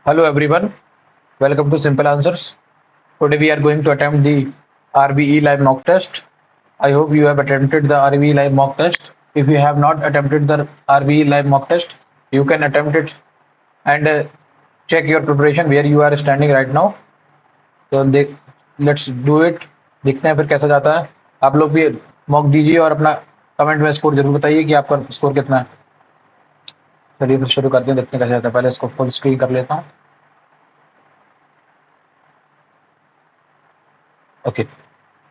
Hello everyone, welcome to Simple Answers. Today we are going to attempt the RBE live mock test. I hope you have attempted the RBE live mock test. If you have not attempted the RBE live mock test, you can attempt it and check your preparation where you are standing right now. तो देख let's do it, देखते हैं फिर कैसा जाता है. आप लोग भी मॉक दीजिए और अपना कमेंट में स्कोर जरूर बताइए कि आपका स्कोर कितना है. चलिए फिर शुरू करते हैं, देखते हैं कैसा जाता है. पहले इसको फुल स्क्रीन कर लेता हूँ. ओके,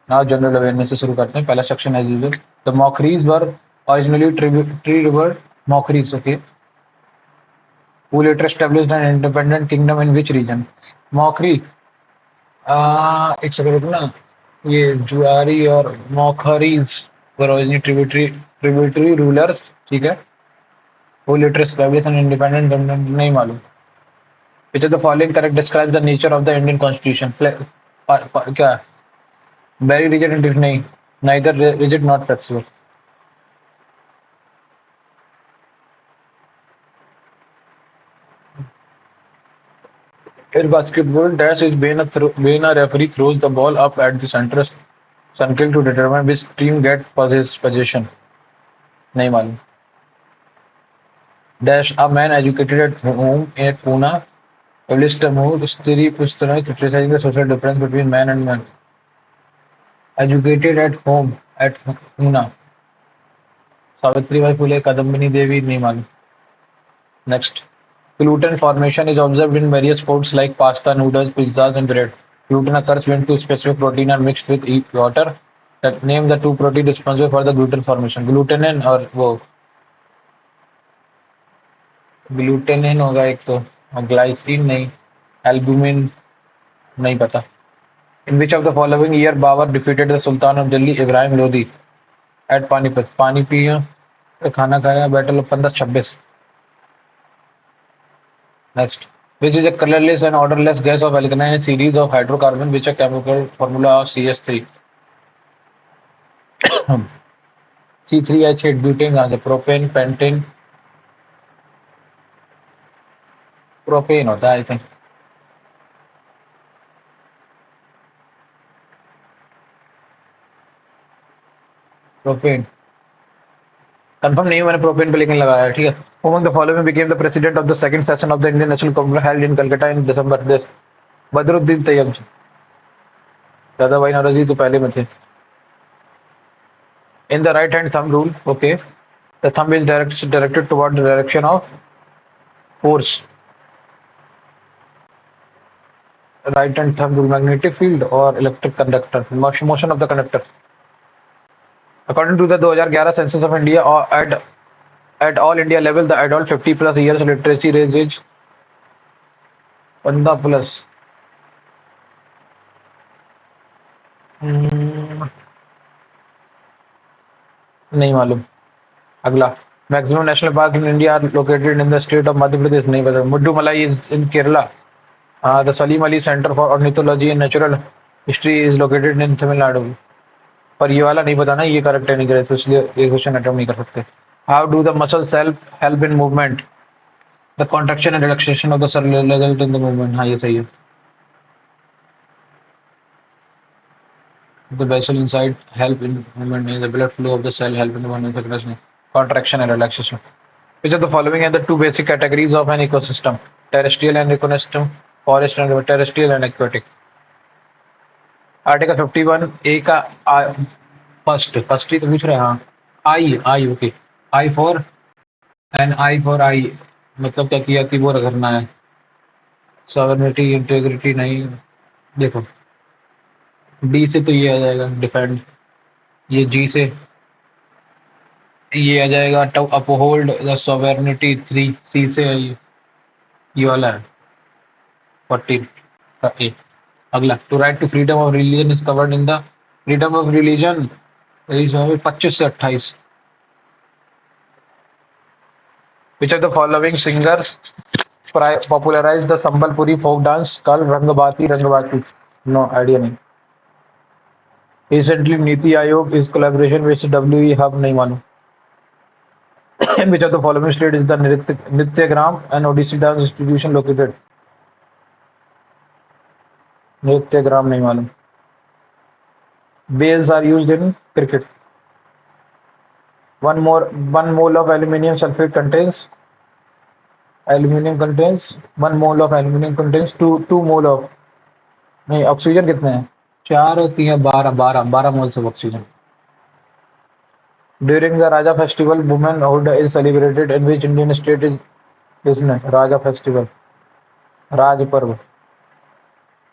नाउ जनरल अवेयरनेस से शुरू करते हैं. पहला section as usual, the Maukharis were originally ट्री रिवर Maukharis. Okay, who later established an independent kingdom in which region? Maukhari, एक सेकंड रुकना. ये जुआरी और Maukharis were originally tributary rulers. ठीक है. who later established an independent kingdom नहीं मालूम. which of the following correct describes the nature of the Indian constitution? क्या वेरी रिजिड नहीं, neither rigid not flexible. In basketball, dash is when a referee throws the ball up at the center circle to determine which team gets possession. नहीं मालूम. Dash, a man educated at home at Pune published a move स्त्री पुस्तक criticizing the social difference between man and man. Educated at home at Pune. Savitribai Phule, Kadambini देवी नहीं मालूम. Next. Gluten formation is observed in various foods like pasta, noodles, pizzas, and bread. Gluten occurs when two specific proteins are mixed with water. Name the two proteins responsible for the gluten formation. Glutenin और वो glutenin होगा एक तो, और glycine नहीं, albumin नहीं पता. In which of the following year Babur defeated the Sultan of Delhi Ibrahim Lodi at Panipat? पानी पिया, खाना खाया, battle of 1526. Next. Which is a colorless and odorless gas of alkaline series of hydrocarbon which a chemical formula of CH3. C3H8 butane कहाँ से? Propane, pentane, propane होता है I think. Propane confirm नहीं हूँ मैंने प्रोपेन पे लेकिन लगाया है. ठीक है. Among the following became the president of the second session of the Indian National Congress held in Calcutta in December. This Badruddin Tayyab. दादा भाई नौरोजी तो पहले में थे. In the right hand thumb rule, okay, the thumb is directed toward the direction of force. Right hand thumb rule, magnetic field or electric conductor, motion of the conductor. According to the 2011 census of India, at all India level, the adult 50 plus years literacy rate is 15 plus. नहीं मालूम. अगला, maximum national park in India are located in the state of Madhya Pradesh. नहीं पता. Mudumalai is in Kerala. The Salim Ali centre for ornithology and natural history is located in Tamil Nadu. पर ये वाला नहीं पता ना, ये करेक्ट है नहीं करे तो इसलिए ये क्वेश्चन अटेम्प्ट नहीं कर सकते. How do the muscles help in movement? The contraction and relaxation of the cell result in the movement. हाँ ये सही है. The vessel inside help in movement in the blood flow of the cell help in the movement circulation, contraction and relaxation. Which of the following are the two basic categories of an ecosystem? Terrestrial and ecosystem, forest and terrestrial and aquatic. Article 51 A का first ही तो पूछ रहे हैं. हाँ, I okay. I for and I for I मतलब क्या किया कि वो करना है. सॉवरेनिटी, इंटीग्रिटी नहीं. देखो डी से तो ये आ जाएगा डिफेंड, ये जी से ये आ जाएगा to uphold the sovereignty. 3 C से है ये वाला है 14 का ए. अगला, to right to freedom of religion is covered in the freedom of religion 25 से 28. Which of the following singers popularized the Sambalpuri folk dance called Rangabati? No idea नहीं. Recently, Niti Aayog is collaboration with WE Hub. नहीं मालूम. In which of the following state is the Nrityagram and Odissi dance institution located? नित्यग्राम नहीं मालूम। Bells are used in cricket. One mole of aluminium sulfate contains 1 mole of aluminium contains 2 mole of, नहीं oxygen कितने हैं? 4 और 3 12 moles of oxygen. During the Raja festival womanhood is celebrated in which Indian state is? किसने राजा festival? राज पर्व।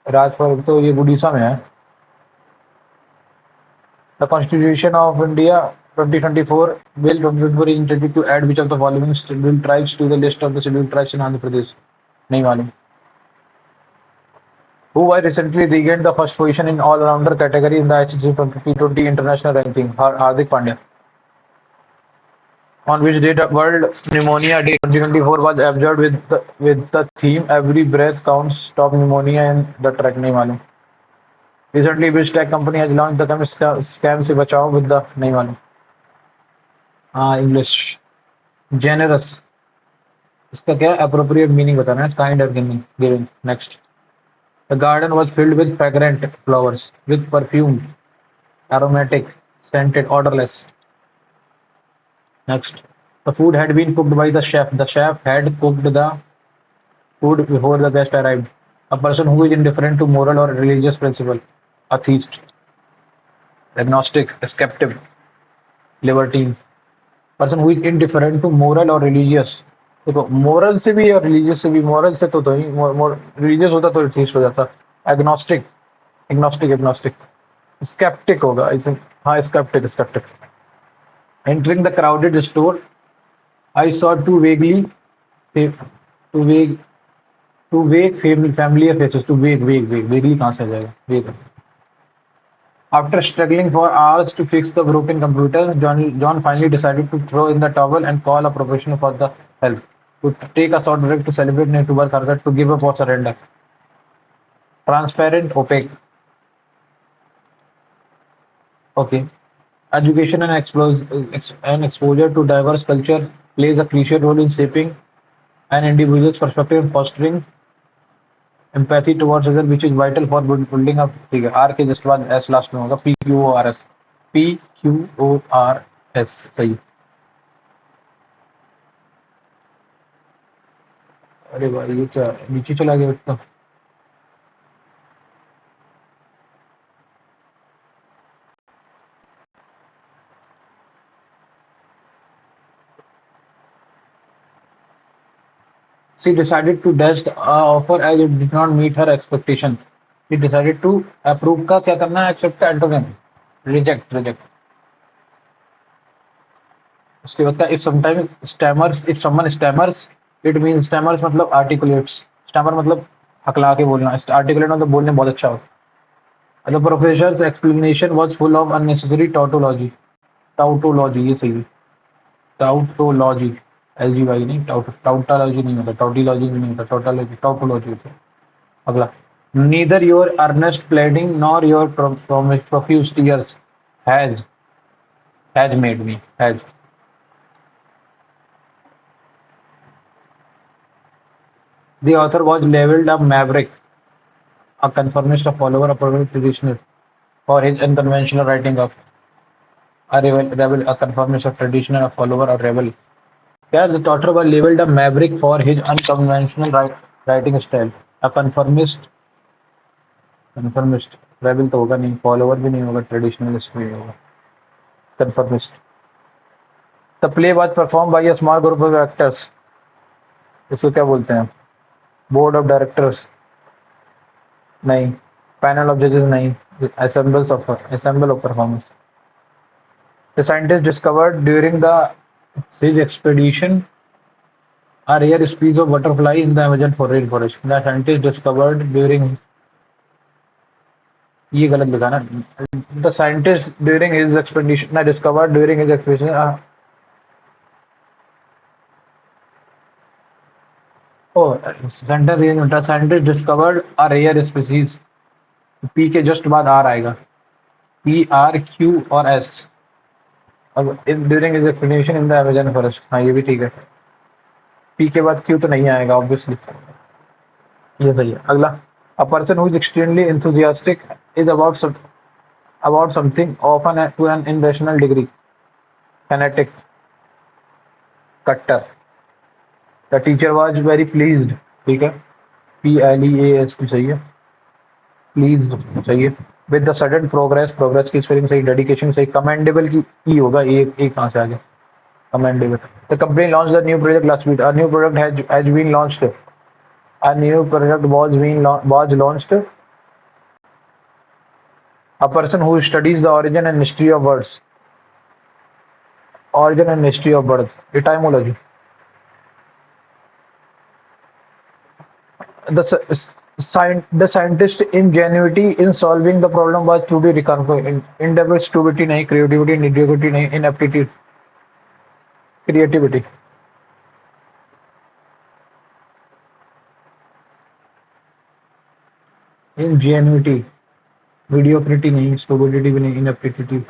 राज पर्व तो ये उड़ीसा में है। The constitution of India 2024 bill 2024 is intended to add which of the following scheduled tribes to the list of the scheduled tribes in Andhra Pradesh? नहीं मालूम। Who I recently regained the first position in all-rounder category in the ICC T20 international ranking? Hardik Pandya. On which date World Pneumonia Day 2024 was observed with the theme "Every Breath Counts, Stop Pneumonia" in the track? नहीं मालूम। Recently, which tech company has launched the scam से बचाओ with the? नहीं मालूम। हाँ English. Generous, इसका क्या appropriate meaning बताना है? Kind or giving. Next. The garden was filled with fragrant flowers, with perfumed, aromatic, scented, odorless. Next. The food had been cooked by the chef. The chef had cooked the food before the guest arrived. A person who is indifferent to moral or religious principle. Atheist. Agnostic. Skeptic. Libertine. Person who is indifferent to moral or religious. देखो moral से भी और religious से भी, moral से तो ही religious होता तो एथीस्ट हो जाता। Agnostic, agnostic. स्केप्टिक होगा आई थिंक। हाँ sceptic. Entering the crowded store, I saw two vague familiar faces. Vaguely कहाँ से आ जाएगा? Vague. After struggling for hours to fix the broken computer, John finally decided to throw in the towel and call a professional for the help. To take a short break, to celebrate, नहीं to work harder, to give up or surrender. Transparent, opaque. Okay. Education and exposure to diverse culture plays a crucial role in shaping an individual's perspective and fostering empathy towards others, which is vital for building up. ठीक है, R के just बाद S last में होगा। PQORS, PQORS सही। अरे भाई ये क्या नीचे चला गया इतना। She decided to dash the offer as it did not meet her expectation. She decided to approve का क्या करना है? Accept का antonym reject। उसके बाद का if someone stammers it means stammers मतलब articulates। stammer मतलब हकला के बोलना। articulate मतलब बोलने बहुत अच्छा हो। The professor's explanation was full of unnecessary tautology ये सही है। tautology LGY नहीं, tautology नहीं होता, tautology भी नहीं होता, tautology होता है। अगला, neither your earnest pleading nor your profuse tears has made me has the author was labeled a maverick, a conformist, a follower, a traditional for his unconventional writing of a rebel, a conformist, a traditional, a follower, a rebel. Yeah, the author was labeled a maverick for his unconventional writing style, a conformist, rebel तो होगा नहीं, follower भी नहीं होगा, traditionalist भी नहीं होगा, conformist. The play was performed by a small group of actors. इसको क्या बोलते हैं? Board of directors नहीं, panel of judges नहीं, assemble of performers. The scientists discovered during the siege expedition a rare species of butterfly in the Amazon rainforest. The scientists discovered during ये गलत लिखा ना। The scientist during his expedition discovered during his expedition the scientist discovered a rare species. P के just बाद R आएगा। PRQ और S अब during his expedition in the Amazon forest। हाँ ये भी ठीक है। P के बाद Q तो नहीं आएगा ऑब्वियसली, ये सही है। अगला, A person who is extremely enthusiastic is about something, often to an irrational degree. Fanatic, कट्टर. The teacher was very pleased. ठीक है. PLEAST सही है. Pleased सही है. With the sudden progress, progress की spelling सही, dedication सही, commendable की E होगा. एक कहाँ से आ गया? Commendable. The company launched a new project last week. A new product has been launched. A new product was launched. A person who studies the origin and history of words. Origin and history of words. Etymology. The scientist ingenuity in solving the problem was truly remarkable. Endeavor, stupidity नहीं, creativity, mediocrity नहीं, ineptitude, creativity. Ingenuity, mediocrity नहीं, stupidity भी नहीं, ineptitude.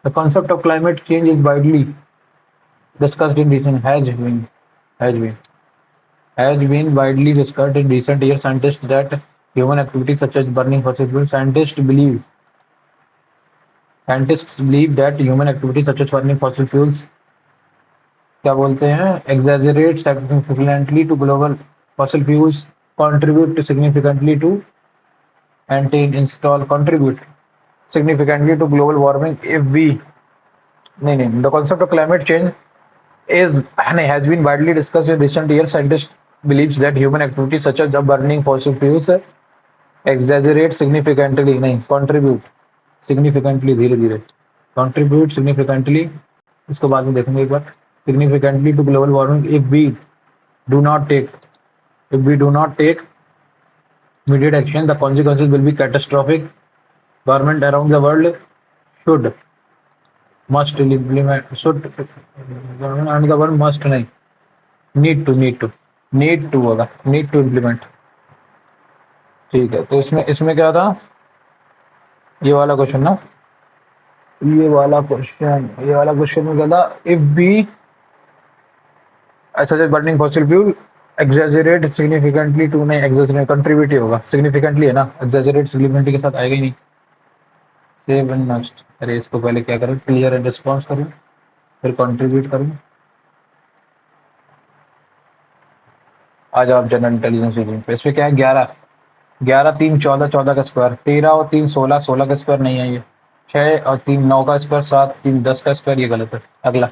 The concept of climate change is widely discussed in recent has been widely discussed in recent years. Scientists that human activities such as burning fossil fuels. Scientists believe that human activities such as burning fossil fuels क्या बोलते हैं exaggerate significantly to global fossil fuels contribute significantly to contribute significantly to global warming if we नहीं the concept of climate change has been widely discussed in recent years. Scientists believes that human activities such as burning fossil fuels exaggerate significantly नहीं contribute significantly धीरे धीरे contribute significantly इसको बाद में देखेंगे एक बार significantly to global warming if we do not take immediate action. The consequences will be catastrophic. Government around the world must implement and the world must नहीं need to होगा need to implement. ठीक है, तो इसमें क्या था ये वाला क्वेश्चन ना ये वाला क्वेश्चन में क्या था if we such as burning fossil fuel exaggerate significantly to नहीं exaggerate contribute ही होगा significantly है ना exaggerate significantly के साथ आएगा ही नहीं. Save and next. अरे इसको पहले क्या करूँ क्लियर एंड रिस्पॉन्स करूँ फिर कंट्रीब्यूट करूँ. आ जाओ आप जनरल इंटेलिजेंस रीजनिंग पे. इसमें क्या है 11 3 14 14 का स्क्वायर 13 और 3 16 16 का स्क्वायर नहीं है ये 6 और 3 9 का स्क्वायर 7 3 10 का स्क्वायर ये गलत है. अगला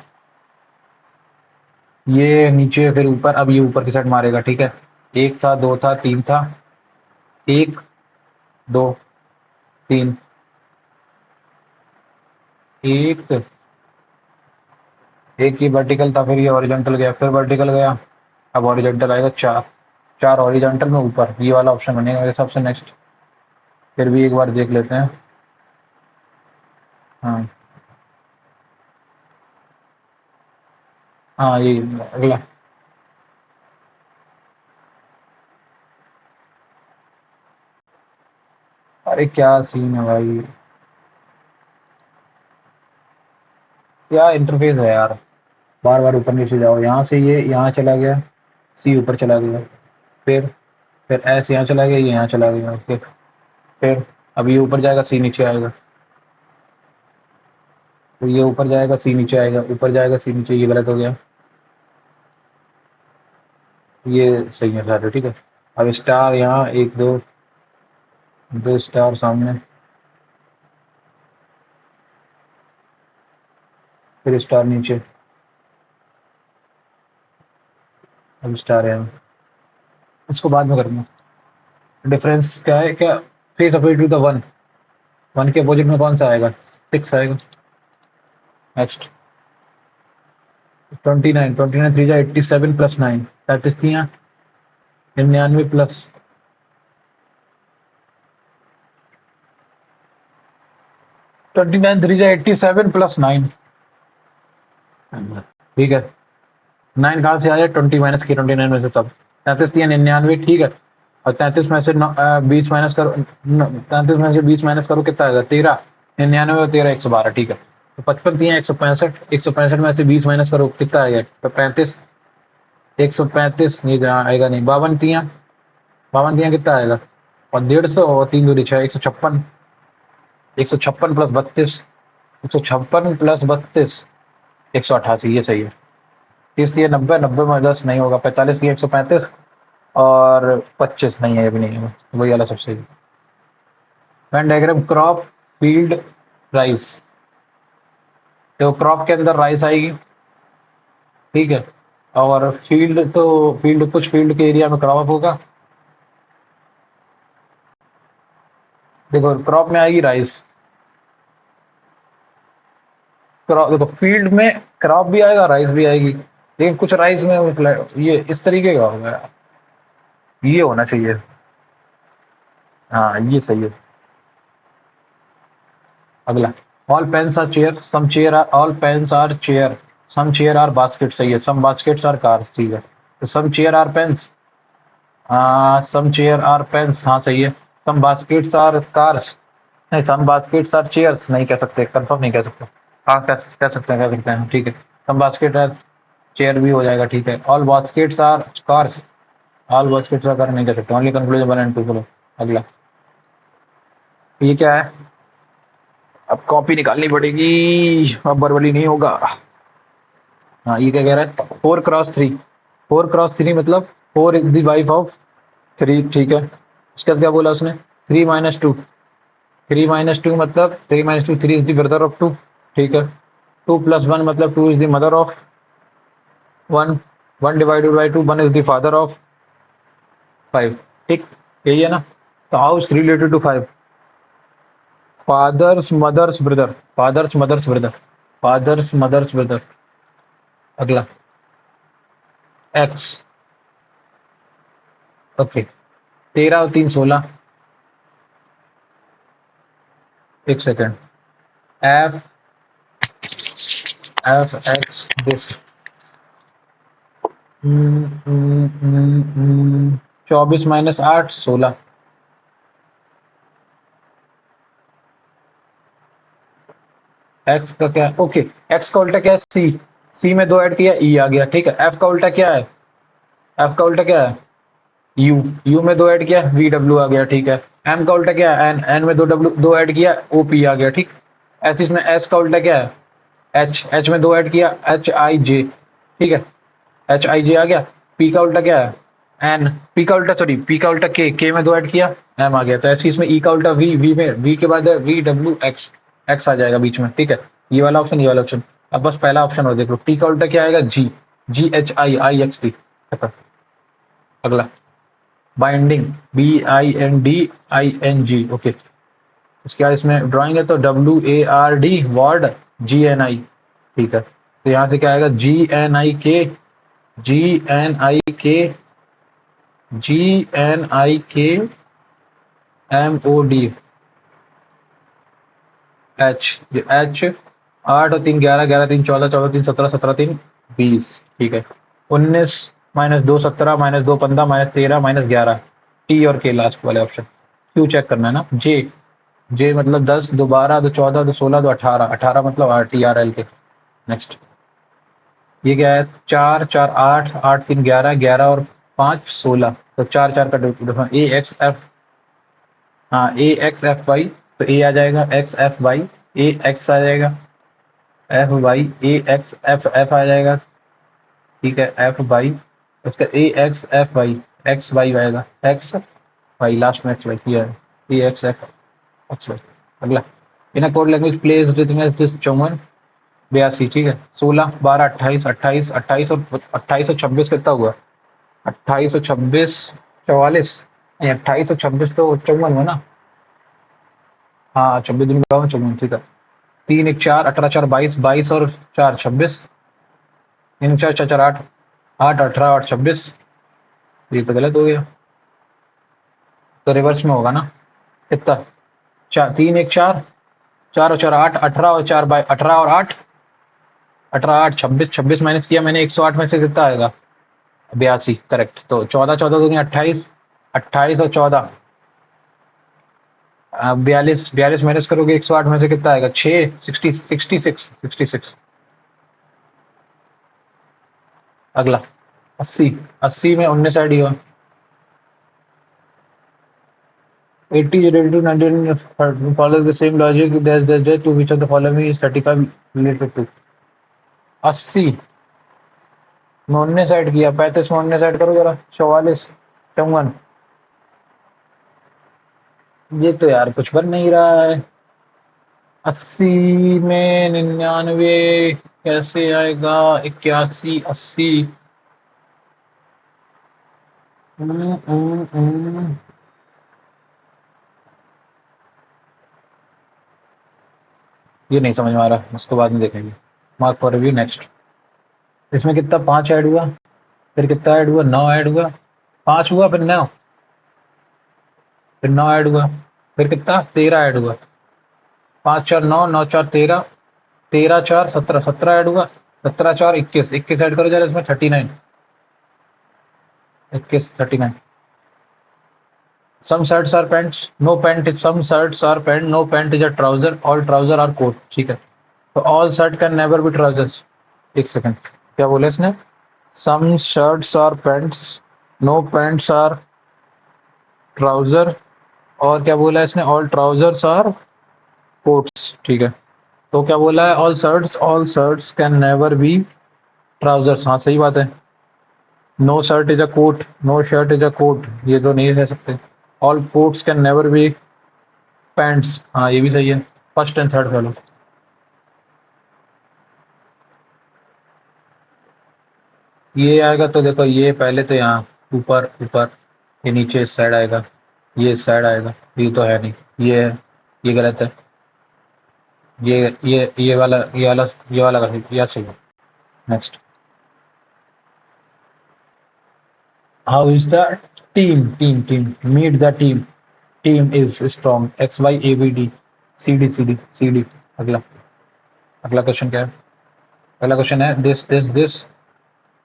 ये नीचे फिर ऊपर अब ये ऊपर की साइड मारेगा. ठीक है 1 था 2 था 3 था 1 2 3 एक ही वर्टिकल था फिर ये हॉरिजॉन्टल गया फिर वर्टिकल गया अब हॉरिजॉन्टल आएगा 4 हॉरिजॉन्टल में ऊपर ये वाला ऑप्शन बनेगा मेरे हिसाब से. नेक्स्ट फिर भी एक बार देख लेते हैं. हाँ ये अगला अरे क्या सीन है भाई क्या इंटरफेस है यार. बार बार ऊपर नीचे जाओ. यहाँ से ये यहाँ चला गया सी ऊपर चला गया फिर एस यहाँ चला गया ये यहाँ चला गया. ओके फिर अब ये ऊपर जाएगा सी नीचे आएगा तो ये ऊपर जाएगा सी नीचे आएगा ऊपर जाएगा सी नीचे. ये गलत हो गया ये सही है सारे. ठीक है अब स्टार यहाँ 1 2 स्टार सामने फिर स्टार नीचे अब स्टार है. इसको बाद में करूँगा. डिफरेंस क्या है क्या 3 सपरेट टू द 1 के अपोजिट में कौन सा आएगा 6 आएगा. नेक्स्ट 29 3 जा 87 प्लस 9 35 थी यहाँ 99 प्लस 29 3 जा 87 प्लस 9. ठीक है 9 कहाँ से आया 20 माइनस की 29 में से तब 33 थी 99. ठीक है और 33 में से 20 माइनस करो 33 में से 20 माइनस करो कितना आएगा 13 99 और 13 112. ठीक है तो 55 थी 165 में से 20 माइनस करो कितना आएगा तो 35 135 नहीं आएगा नहीं 52 थी 52 दिया कितना आएगा, और 150 और 3 दूनी 6, 156, 156 प्लस 32, 156 प्लस 32, 188, ये सही है। 30 दिए 90, 90 में 10 नहीं होगा, 45 दिए 135, और 25 नहीं है, ये भी नहीं है, वही वाला सबसे सही। Venn diagram crop field rice, तो क्रॉप के अंदर राइस आएगी, ठीक है, और फील्ड तो फील्ड कुछ फील्ड के एरिया में क्रॉप होगा। देखो क्रॉप में आएगी राइस, क्रॉप देखो फील्ड में क्रॉप भी आएगा राइस भी आएगी, लेकिन कुछ राइस में ये इस तरीके का होगा, ये होना चाहिए। हाँ ये सही है। अगला, all pens are chair, some chair are, all pens are chair, some chair are basket, सही है, सम बास्केट्स आर कार्स, ठीक है, तो some chair are pens, some chair are pens, हाँ सही है, सम बास्केट्स आर कार्स, नहीं सम baskets are chairs नहीं कह सकते, कंफर्म नहीं कह सकते, हाँ कह सकते हैं, ठीक है, सम बास्केट आर चेयर भी हो जाएगा, ठीक है, all baskets are cars, all baskets are car नहीं कह सकते, ओनली कंक्लूजन 1 एंड 2, चलो अगला, ये क्या है, अब कॉपी निकालनी पड़ेगी, अब बरबली नहीं होगा। हाँ ये क्या कह रहा है, 4 क्रॉस 3, 4 क्रॉस 3 मतलब 4 इज द वाइफ ऑफ 3, ठीक है, उसके बाद क्या बोला उसने, 3 - 2, 3 - 2 मतलब 3 - 2, 3 इज द ब्रदर ऑफ 2, ठीक है, 2 + 1 मतलब 2 is the mother of 1, 1 divided by 2, 1 is the father of 5, ठीक, यही है ना, तो how is related to 5, father's mother's brother, father's mother's brother, father's mother's brother. अगला, एक्स, ओके, 13 और 3 16, एक second, F F X this, 24 - 8 16, X का क्या, ओके, एक्स का उल्टा क्या है, सी, सी में 2 ऐड किया ई आ गया, ठीक है, एफ का उल्टा क्या है, एफ का उल्टा क्या है, यू, यू में 2 ऐड किया वी डब्ल्यू आ गया, ठीक है, एम का उल्टा क्या है, एन, एन में 2 ऐड किया ओ पी आ गया, ठीक, ऐसे इसमें एस का उल्टा क्या है, एच, एच में 2 ऐड किया एच आई जे, ठीक है, एच आई जे आ गया, पी का उल्टा क्या है, एन, पी का उल्टा सॉरी पी का उल्टा के में 2 ऐड किया एम आ गया, तो ऐसे इसमें ई का उल्टा वी, वी में वी के बाद वी डब्ल्यू एक्स, एक्स आ जाएगा बीच में, ठीक है, ये वाला ऑप्शन, ये वाला ऑप्शन, अब बस पहला ऑप्शन और देख लो, टी का उल्टा क्या आएगा, जी, G H I I X T, अगला, binding, B I N D I N G, okay, इसके बाद इसमें ड्राइंग है तो W A R D ward, G N I, ठीक है, तो यहाँ से क्या आएगा, जी एन आई के, जी एन आई के, जी N I K M O D H, H, 8 और 3 11, 11 3 14, 14 3 17, 17 3 20, ठीक है, 19 - 2 17, -2 15, -13 -11, टी और के लास्ट वाले ऑप्शन, क्यू चेक करना है ना, जे, जे मतलब 10, 2 12, 2 14, 2 16, 2 18, 18 मतलब आर टी आर एल के, नेक्स्ट, ये क्या है, 4 4 8, 8 3 11, 11 और 5 16, तो 4 4 का डिफरेंस, ए एक्स एफ, हाँ ए एक्स एफ वाई, तो ए आ जाएगा X F Y, A X आ जाएगा, F Y A X F F आ जाएगा, ठीक है, एफ वाई, उसका A X F Y, X Y आएगा, एक्स वाई लास्ट में एक्स वाई किया है, A X F X Y, अगला, in a code language place rhythm as this 54 82, ठीक है, 16 12 28 28 28 और 28 और 26 कितना हुआ, 28 और 26 44, नहीं 28 और 26 तो 54 हुआ ना, हाँ 26 दिन का 54, ठीक है, 3 1 4 18 4 22, 22 और 4 26, 3 4 4 4 8, 8 18 8 26, ये तो गलत हो गया, तो रिवर्स में होगा ना, कितना, 4 3 1 4, 4 और 4 8, 18 और 4 बाई 18 और 8, 18 8 26, 26 माइनस किया मैंने 108 में से कितना आएगा, 82, करेक्ट, तो 14 14 दूनी 28, 28 और 14, 42, 42 माइनस करोगे 108 में से कितना आएगा, 6 60 66 66, अगला, 80, 80 में 19 ऐड हुआ, 80 related to 19 follows the same logic. There's to which of the following is 35 related to 80 में 19 ऐड किया, 35 में 19 ऐड करो जरा, 44 54। ये तो यार कुछ बन नहीं रहा है। 80 में 99 कैसे आएगा? 81 80। ये नहीं समझ में आ रहा, उसको बाद में देखेंगे। Mark for review next. इसमें कितना 5 ऐड हुआ, फिर कितना ऐड हुआ, 9 ऐड हुआ, 5 हुआ, फिर 9, फिर 9 ऐड हुआ, फिर कितना 13 ऐड हुआ, 5 4 9, 9 4 13, 13 4 17, 17 ऐड हुआ, 17 4 21, 21 ऐड करो जरा इसमें 39, 21 39। Some shirts are pants, no pant is, some shirts are pant, no pant is a trouser, all trouser are coat। ठीक है, तो all shirt can never be trousers। एक सेकंड, क्या बोला इसने? Some shirts are pants, no pants are trouser, और क्या बोला इसने? all trousers are coats। ठीक है, तो क्या बोला है? all shirts can never be trousers। हाँ सही बात है। no shirt is a coat, no shirt is a coat, ये तो नहीं कह सकते। all coats can never be pants। हाँ ये भी सही है, फर्स्ट एंड थर्ड फॉलो। ये आएगा तो देखो, ये पहले तो यहाँ ऊपर ऊपर, ये नीचे इस साइड आएगा, ये इस साइड आएगा, ये तो है नहीं, ये है, ये गलत है। ये वाला ये वाला गलत, ये सही है। Next, how is the team meet the team is strong, X Y A B D C D. अगला अगला क्वेश्चन क्या है? अगला क्वेश्चन है दिस।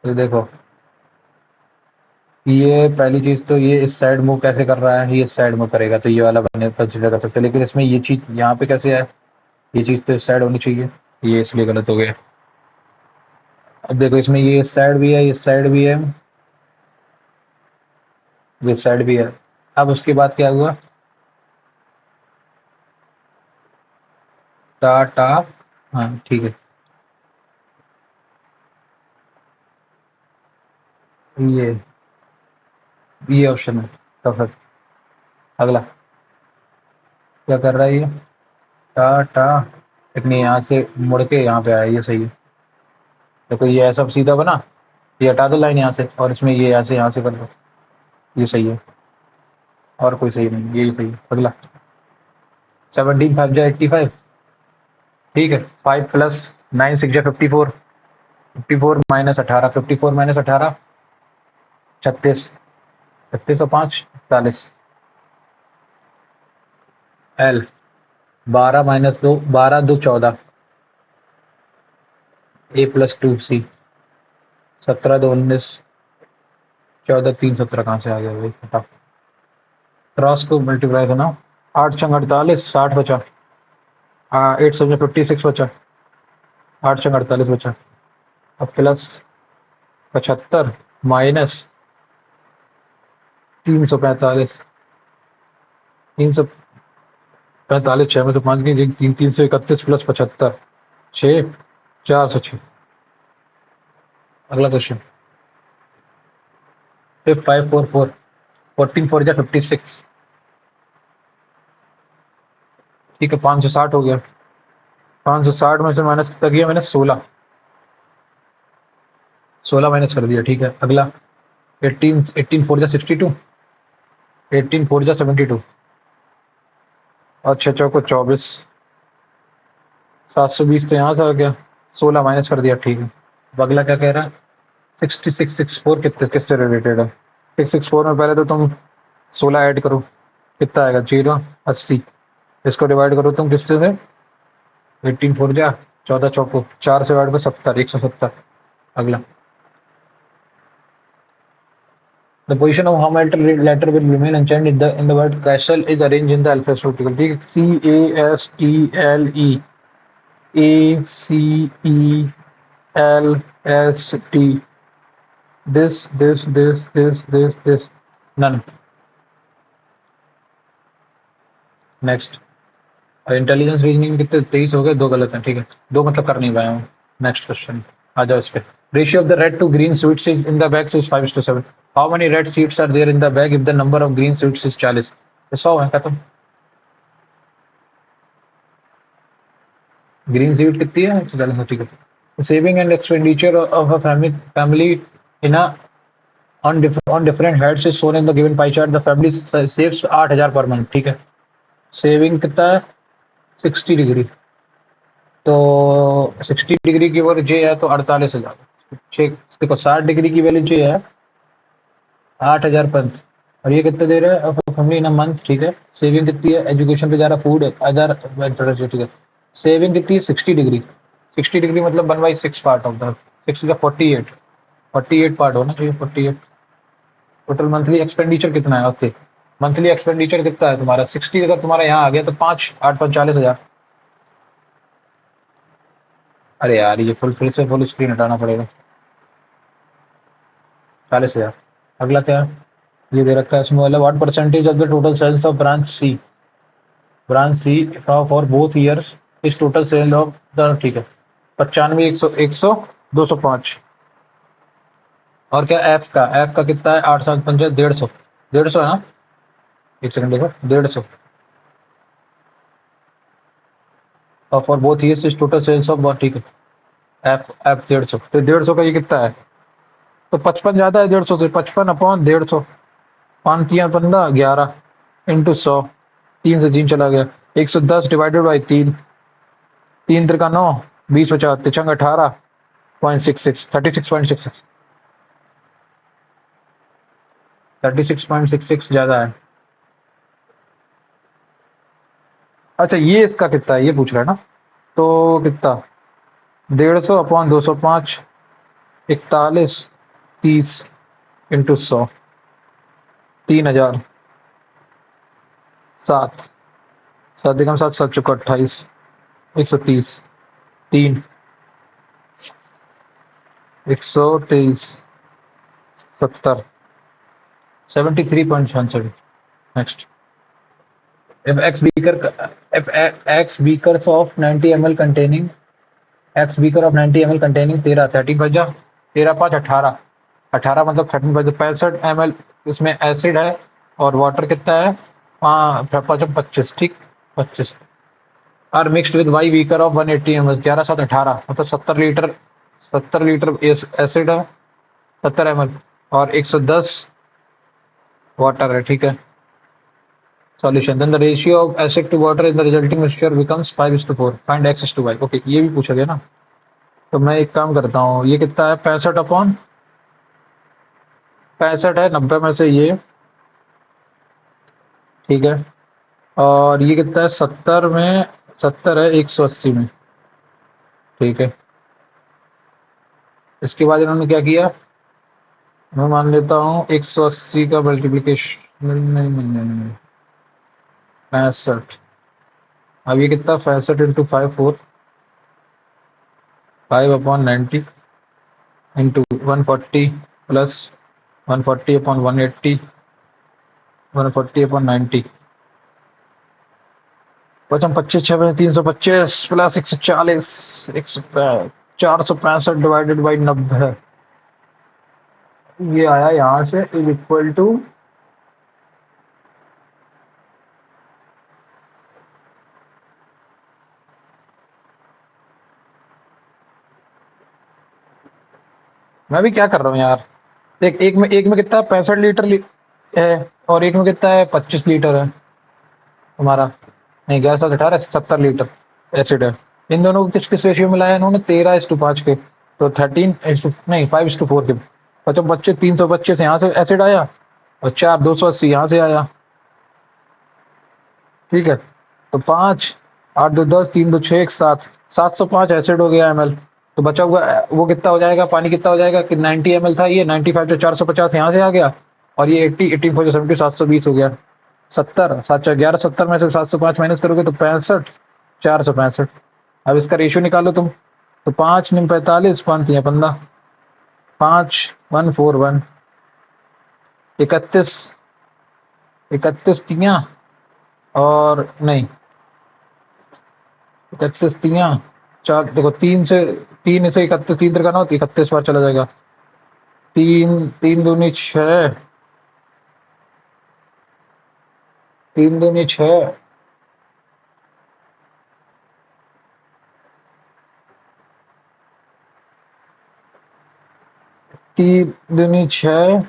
तो देखो, ये पहली चीज तो ये इस साइड मूव कैसे कर रहा है, ये इस साइड मूव करेगा तो ये वाला बने कंसिडर कर सकते हैं, लेकिन इसमें ये चीज यहाँ पे कैसे है? ये चीज तो इस साइड होनी चाहिए, ये इसलिए गलत हो गया। अब देखो, इसमें ये इस साइड भी है, इस साइड भी है, ये साइड भी है। अब उसके बाद क्या हुआ? टा, हाँ ठीक है, ये ये ऑप्शन है परफेक्ट। अगला क्या कर रहा है ये? टा, इतनी यहाँ से मुड़ के यहाँ पे आया, ये सही है। देखो ये ऐसा सीधा बना, ये हटा दो लाइन यहाँ से, और इसमें ये ऐसे यहाँ से कर दो, ये सही है, और कोई सही नहीं, यही सही है। अगला 17 5 जा 85। ठीक है, 5 प्लस 9 6 जा 54, 54 माइनस 18, 54 माइनस 18 36, 36 और 5 41। एल 12 माइनस 2, 12 2 14, ए प्लस 2 सी 17 2 19, 14 3 17 कहाँ से आ गया भाई? फटा, क्रॉस को मल्टीप्लाई करना, 8 छंग 48, 60 बचा, 8 7 56 बचा, 8 छंग 48 बचा। अब प्लस 75 माइनस 345, 345, 6 में से 5 नहीं, 331 प्लस 75, 6 406। अगला क्वेश्चन, 5 4 4, 14 4 जा 56। ठीक है, 560 हो गया, 560 में से माइनस कितना किया मैंने? 16, 16 माइनस कर दिया। ठीक है, अगला 18 4 जा 62, 18 4 जा 72, और 6 चौको 24, 720 तो यहाँ से आ गया, 16 माइनस कर दिया। ठीक है, अब अगला क्या कह रहा है? 66 कितने किससे रिलेटेड है? 664 में पहले तो तुम 16 ऐड करो, कितना आएगा? 0 80, इसको डिवाइड करो तुम किससे से? 18 4 जा 14 चौको 4 से डिवाइड कर 70, 170। अगला, the position of Hamilton letter will remain unchanged in the word castle is arranged in the alphabetical। ठीक है, CASTLE, ACELST, this none। Next. Intelligence reasoning कितने 23 हो गए, 2 गलत हैं, ठीक है, 2 मतलब कर नहीं पाया हूँ। नेक्स्ट क्वेश्चन आ जाओ इस पे। Ratio of the red to green sweets is in the bag is 5:7। How many red seeds are there in the bag if the number of green sweets is 40? तो 100 है, खत्म। ग्रीन सीड कितनी है, 140 है, ठीक है। Saving and expenditure of a family in a on different heads is shown in the given pie chart. The family saves 8,000 per month, ठीक है। सेविंग कितना है, 60 डिग्री, तो 60 डिग्री की वैल्यू जे है तो 48,000। देखो 60 डिग्री की वैल्यू जे है 8,000 पंथ, और ये कितने दे रहे हैं फैमिली इन अ मंथ, ठीक है। सेविंग कितनी है, एजुकेशन पे जा रहा, फूड अदर, ठीक है। सेविंग कितनी है, 60 डिग्री। 60 डिग्री मतलब 1/6 पार्ट ऑफ द 60 का 48, 48 पार्ट होना चाहिए, 48। टोटल मंथली एक्सपेंडिचर कितना है, ओके। मंथली एक्सपेंडिचर कितना है तुम्हारा, 60 अगर तुम्हारा यहाँ आ गया तो 5 8 40,000। अरे यार ये फुल फिर से फुल स्क्रीन हटाना पड़ेगा। 40,000। अगला क्या है, ये दे रखा है इसमें वाला, what percentage of the total sales of branch C for both years is total sale of the, ठीक है। 95, 100 205। और क्या एफ का कितना है, 8 7 5 150, 150 है ना। एक सेकंड देखो, 150। और for both years is total sales of, ठीक है। एफ एफ 150, तो 150 का ये कितना है, तो 55 ज़्यादा है 150 से, 55/150। 5 3 15 11 इंटू 100, 3 से 3 चला गया, 110 डिवाइडेड बाई 3, 3 3 9, 20 50 तिचंग 18.66, 36.66, 36.66 ज़्यादा है। अच्छा ये इसका कितना है ये पूछ रहा है ना, तो कितना, 150/205, 41 30 इंटू 100, 3,000, 7 7 एकम 7 7 चौका 28, 130, 3 123, 70, 73.77। Next. if x beaker if x beakers of 90 ml containing x beaker of 90 ml containing 13 13 बजा 13 5 18, 18 मतलब 13 बजे 65 ml इसमें एसिड है, और वाटर कितना है, 25, ठीक, 25 are mixed with Y beaker of 180 ml, 11 7 18 मतलब 70 लीटर, 70 लीटर एसिड है, 70 ml, और 110 वाटर है, ठीक है। Solution, then the ratio of acid to water in the resulting mixture becomes 5:4, find x/y। Okay ये भी पूछा गया ना, तो मैं एक काम करता हूँ, ये कितना है, 65/65 है 90 में से ये, ठीक है। और ये कितना है, 70 में 70 है 180 में, ठीक है। इसके बाद इन्होंने क्या किया, मैं मान लेता हूँ 180 का मल्टीप्लीकेशन, नहीं 65, अब ये कितना 65 into 5 4, 5/90 into 140 plus 140/180, 140/90, 25 6 325 plus 140, 465 divided by 90, ये आया यहाँ से इज इक्वल टू, मैं भी क्या कर रहा हूँ यार, एक में कितना है, 65 लीटर है, और एक में कितना है, 25 लीटर है हमारा, नहीं 11 7 18 70 लीटर एसिड है। इन दोनों को किस किस रेशियो में लाया इन्होंने, 13:5 के, तो 5:4 के। बच्चों बच्चे 325 यहाँ से एसिड आया, और 280 यहाँ से आया, ठीक है। तो 5 8 2 10 3 2 6 1 7, 705 एसिड हो गया ml। तो बचा हुआ वो कितना हो जाएगा, पानी कितना हो जाएगा, कि 90 ml था ये, 95 जो 450 यहाँ से आ गया, और ये 80 18 4 70 720 हो गया। 70 7 11 70 में से 705 माइनस करोगे तो 65 465। अब इसका रेशियो निकालो तुम, तो 5 9 45 5 3 15, 5 1 4 1, 31 31 3 और नहीं 31 तियां चार, देखो तीन से 31, तीन तिरका 9, 31 बार चला जाएगा। तीन तीन दूनी 6, तीन दूनी 6, तीन दूनी 6,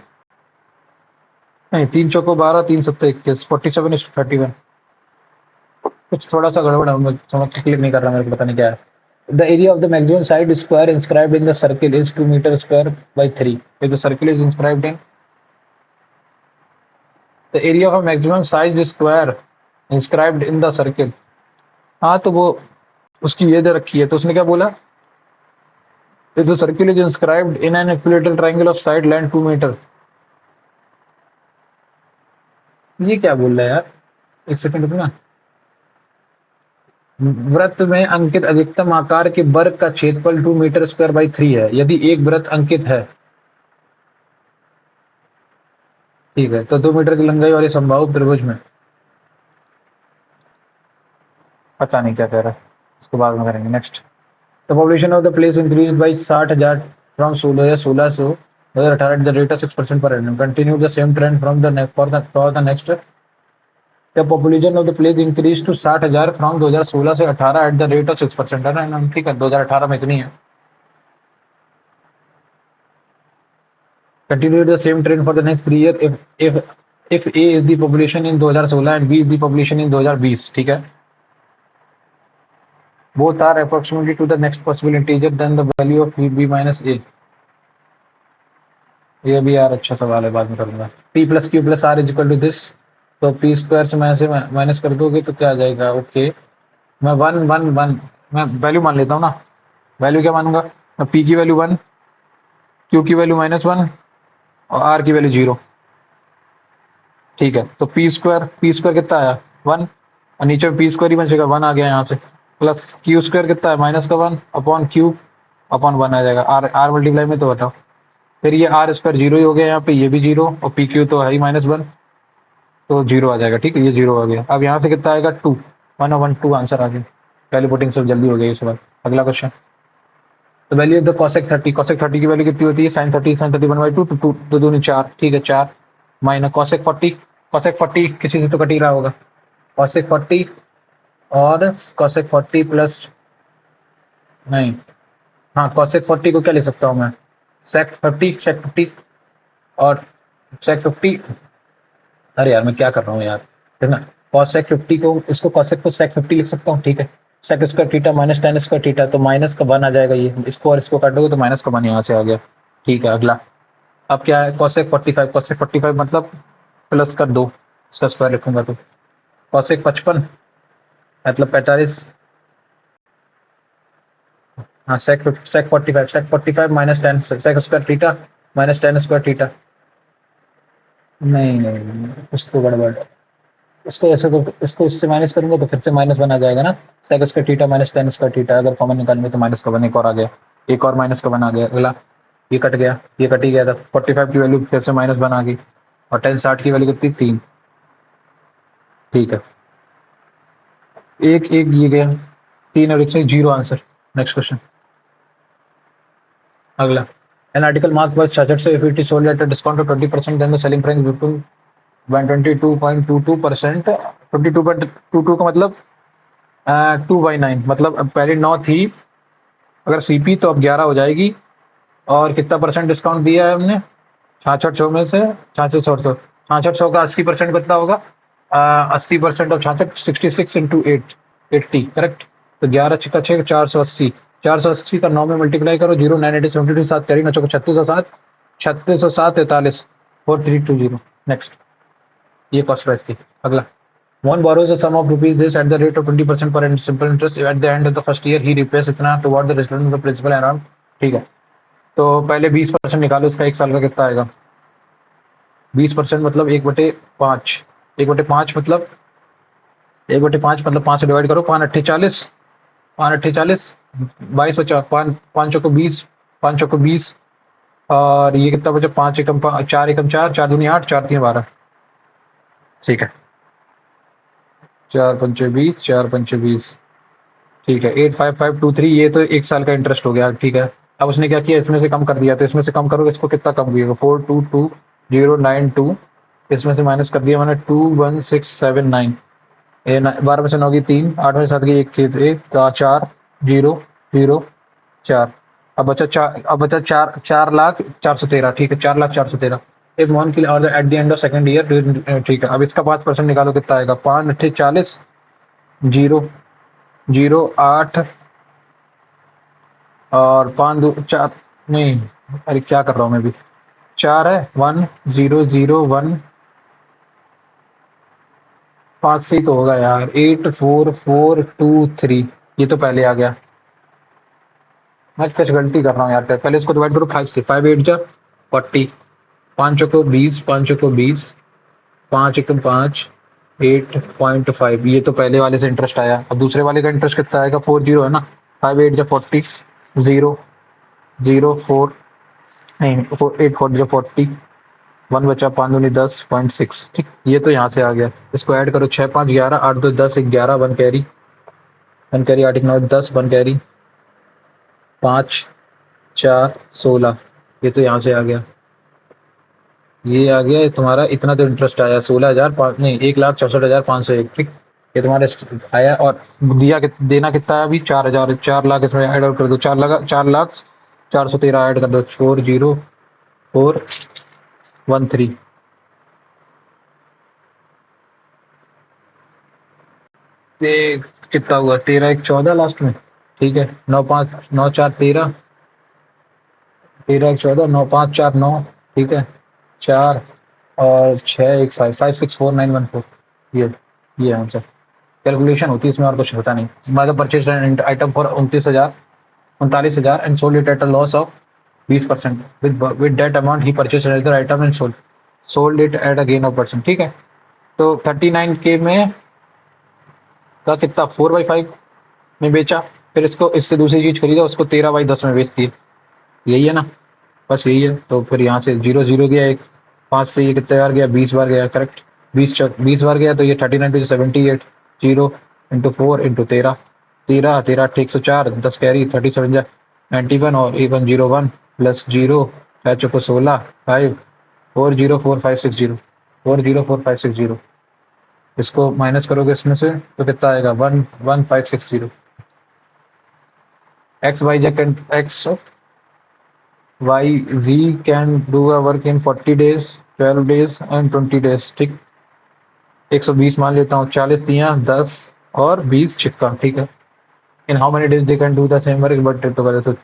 नहीं तीन चौको 12, तीन सत्ते 21, 47 इज 31। कुछ थोड़ा सा गड़बड़ है, मैं समझ क्लिक नहीं कर रहा, मेरे को पता नहीं क्या है। The area of the maximum side square inscribed in the circle is 2 metre square by 3। If the circle is inscribed in the area of maximum size square inscribed in the circle. हाँ तो वो उसकी ये दे रखी है, तो उसने क्या बोला, if the circle is inscribed in an equilateral triangle of side length 2 metre. ये क्या बोल रहा है यार, एक सेकंड रुकना। वृत्त में अंकित अधिकतम आकार के वर्ग का क्षेत्रफल 2 मीटर स्क्वायर बाई 3 है यदि एक वृत्त अंकित है। ठीक है, तो 2 मीटर की लंबाई वाले समबाहु त्रिभुज में, पता नहीं क्या कह रहा है, इसको बाद में करेंगे। Next, the population of the place increase by 60,000 from 1600 2018 at the rate of 6% per annum, continue the same trend from the for the next. The population of the place increase to 60,000 from 2016 से 18 eight the rate of 6% per annum. ठीक है, 2018 में इतनी है। Continue the same trend for the next 3 years if A is the population in 2016 and B is the population in 2020। ठीक है, both are approximately to the next possible integer then the value of B minus A। ये भी यार अच्छा सवाल है, बाद में करूंगा। P plus Q plus R is equal to this, तो P स्क्वायर से माइनस कर दोगे तो क्या आ जाएगा। ओके, मैं वन वन वन मैं वैल्यू मान लेता हूँ ना। वैल्यू क्या मानूंगा मैं, P की वैल्यू 1, Q की वैल्यू -1 और R की वैल्यू 0। ठीक है, तो पी स्क्वायर कितना आया 1, और नीचे पी स्क्वायर ही बचेगा 1 आ गया यहाँ से, प्लस क्यू स्क्वायर कितना है -1 अपॉन क्यू अपॉन 1 आ जाएगा। आर आर मल्टीप्लाई में तो हटाओ, फिर ये आर स्क्वायर 0 ही हो गया, यहाँ पे ये भी 0 और पी क्यू तो है ही -1, तो 0 आ जाएगा। ठीक है, ये 0 आ गया। अब यहाँ से कितना आएगा 2, 1 और 1 2 आंसर आ गया। पहले पुटिंग सब जल्दी हो गई इस बार। अगला क्वेश्चन, तो वैल्यू ऑफ द cosec 30 की वैल्यू कितनी होती है, sin 30 1/2 तो 2 दूनी 4। ठीक है, 4 माइनस cosec 40 किसी से तो कट ही रहा होगा। cosec 40 और cosec 40 प्लस, नहीं, हाँ cosec 40 को क्या ले सकता हूँ मैं, sec 50 और sec 50। अरे यार मैं क्या कर रहा हूँ यार, है ना। cosec 50 को, इसको cosec को sec 50 लिख सकता हूँ। ठीक है, sec square theta minus tan square theta, तो माइनस का 1 आ जाएगा, ये इसको और इसको काटोगे तो माइनस का 1 यहाँ से आ गया। ठीक है, अगला अब क्या है, cosec 45 मतलब प्लस कर दो, इसका स्क्वायर लिखूंगा तो cosec 55 मतलब 45। हाँ sec 45 minus ten sec square theta minus tan square theta. नहीं नहीं नहीं, कुछ तो गड़बड़ है। इसको ऐसे तो, इसको इससे माइनस करूंगा तो फिर से -1 आ जाएगा ना। sec square theta minus tan square theta, अगर कॉमन निकालेंगे तो माइनस का 1 एक और आ गया, एक और माइनस का 1 आ गया। अगला, ये कट गया, ये कट ही गया था। 45 की वैल्यू फिर से -1 आ गई, और tan 60 की वैल्यू कितनी 3। ठीक है, एक एक ये गया, 3 और 1 से 0 आंसर। नेक्स्ट क्वेश्चन, अगला, an article marked by Sachet, so if it is sold at a discount of 20% then the selling price between 22.22%, 22.22 का मतलब 2/9, मतलब अब पहले 9 थी, अगर सीपी तो अब 11 हो जाएगी। और कितना परसेंट डिस्काउंट दिया है हमने, 6600 में से 6600 का 80% कितना होगा, 80% ऑफ 66, 66 इंटू 80 करेक्ट। तो 11 छिक्का 6 480, 480 का 9 में मल्टीप्लाई करो, 0 9 8 72 7 कैरी 9 चौको 3607, 3607 43 4320। नेक्स्ट, ये कॉस्ट प्राइस थी। अगला, one borrows a sum of rupees this at the rate of 20% per annum simple interest at the end of the first year he repays इतना toward the return of the principal around। ठीक है, तो पहले 20% निकालो, इसका एक साल का कितना आएगा। 20% मतलब 1/5, 1/5 मतलब 5 से डिवाइड करो, 5 अट्ठे 40, 5 अट्ठे 40, 22 बचा, 5 चौको 20, 5 चौको 20, और ये कितना बचा, 5 एकम 4 एकम 4, 4 दूनी 8, 4 3 12। ठीक है, 4 पंचे 20, 4 पंचे 20, ठीक है। 85523 ये तो 1 साल का इंटरेस्ट हो गया, ठीक है। अब उसने क्या किया, इसमें से कम कर दिया, तो इसमें से कम करोगे इसको कितना कम हुआ? 422092, इसमें से माइनस कर दिया मैंने 21679। 12 में से 9 की 3, 8 में से 7 की 1 1 4 0 0 4। अब बचा 4 लाख 413, ठीक है। 4 लाख 413 एक वन के लिए, और at the end of second year, ठीक है। अब इसका 5% निकालो, कितना आएगा? 5 अट्ठे 40, 0 0 8 और 5 2 4, नहीं, अरे क्या कर रहा हूँ मैं भी। 4 है 1 0 0 1, 5 से ही तो होगा यार। 84423, ये तो पहले आ गया। मैं कुछ गलती कर रहा हूँ यार, पहले इसको डिवाइड करो 5 से। 5 8 जा 40, 5 को 20, 5 को 20, 5 एक 5, 8.5, ये तो पहले वाले से इंटरेस्ट आया। अब दूसरे वाले का इंटरेस्ट कितना आएगा? 40 है ना। 5 8 जा 40, 0 0 4, नहीं 8 4 जा 40, 1 बचा, 5 दूनी 10.6, ठीक। ये तो यहाँ से आ गया। इसको ऐड करो, 6 5 11, 8 2 10, 11, 1 कैरी, 1 कैरी, 8 1 9 10, 1 कैरी, 5 4 16, ये तो यहाँ से आ गया। ये आ गया, ये तुम्हारा इतना तो इंटरेस्ट आया, 16,000 नहीं 1,64,501, ठीक। ये तुम्हारे आया। और दिया देना कितना है अभी? 4,000, 4 लाख इसमें ऐड और कर दो। 4,04,413 ऐड कर दो। 40413, ये कितना हुआ? 13 1 14 लास्ट में, ठीक है। 9 5 9 4 13, 13 1 14, 9 5 4 9, ठीक है। 4 और 6 1 5 5 6 4 9 1 4, ये आंसर। कैलकुलेशन होती है इसमें, और कुछ होता नहीं। मतलब purchase item for 39,000 and sold it at a loss of 20%। With that amount he purchase another item and sold it at a gain of percent, ठीक है। तो 39K में का कितना 4/5 में बेचा, फिर इसको इससे दूसरी चीज खरीदा, उसको 13/10 में बेच दिए। यही है ना, बस यही है। तो फिर यहाँ से 0 0 गया, एक 5 से ये कितने बार गया? 20 बार गया, करेक्ट। 20 बार गया, तो ये 39 टू 78, 0 इंटू 4 इंटू 13, 13 13 8 104, 10 कैरी, 37 जा 91, और 101 प्लस 0 चार चौको 16, 5 404560, 404560। इसको माइनस करोगे इसमें से तो कितना आएगा? 11560। X Y Z X Y G can do a work in 40 days, 12 days and 20 days, ठीक। 120 मान लेता हूँ, 40 तियाँ 10 और 20 छिक्का, ठीक है। In how many days they can do the same work but together, तो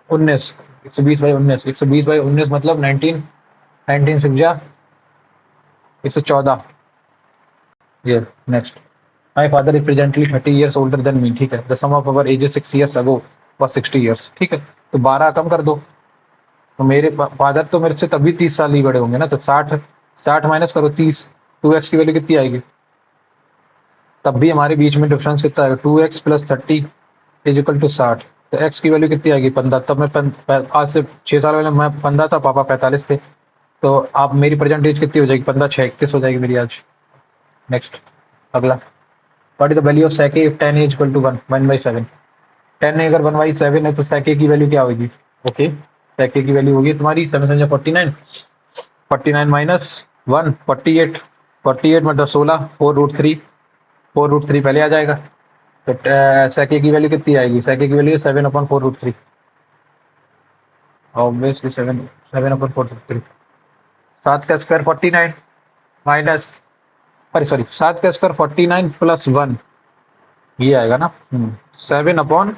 19, 120/19, 120/19 मतलब 19, 19 सिक्स जा 114। ये next, my father is presently 30 years older than me, ठीक है। The sum of our ages 6 years ago was 60 years, ठीक है। तो 12 कम कर दो, तो मेरे फादर तो मेरे से तभी 30 साल ही बड़े होंगे ना। तो 60 60 माइनस करो 30, 2x की वैल्यू कितनी आएगी? तब भी हमारे बीच में डिफरेंस कितना आएगा? 2x plus 30 is equal to 60। तो x की वैल्यू कितनी आएगी? 15। तब मैं आज से 6 साल पहले मैं 15 था, पापा 45 थे। तो आप मेरी प्रेजेंट एज कितनी हो जाएगी? 15 6 21 हो जाएगी मेरी आज। नेक्स्ट, अगला, what is the value of sec if tan is equal to 1/7? 10 अगर 1/7 है तो sec की वैल्यू क्या होगी? ओके, sec की वैल्यू होगी तुम्हारी 7 7 49, 49 माइनस 1 48, 48 मतलब 16, 4√3, 4√3 पहले आ जाएगा। तो sec की वैल्यू कितनी आएगी? sec की वैल्यू 7/4√3, ऑब्वियसली 7/4√3। 7 का स्क्वायर 49 माइनस, अरे सॉरी, 7 का स्क्वायर 49 प्लस 1, ये आएगा ना। 7 अपॉन,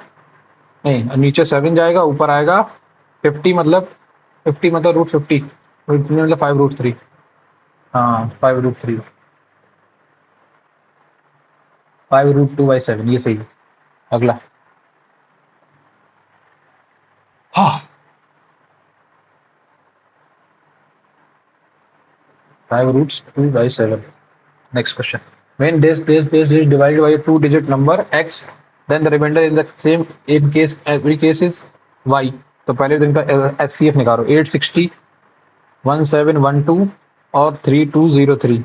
नहीं नीचे 7 जाएगा, ऊपर आएगा 50, मतलब 50 मतलब √50, √50 मतलब 5√3, हाँ 5√3, 5√2/7, ये सही है। अगला, हाँ 5√2/7। Next question. When this is divided by a two-digit number x, then the remainder in the same in case every case is y. तो पहले तो इनका HCF निकालो, 860, 1712 और 3203।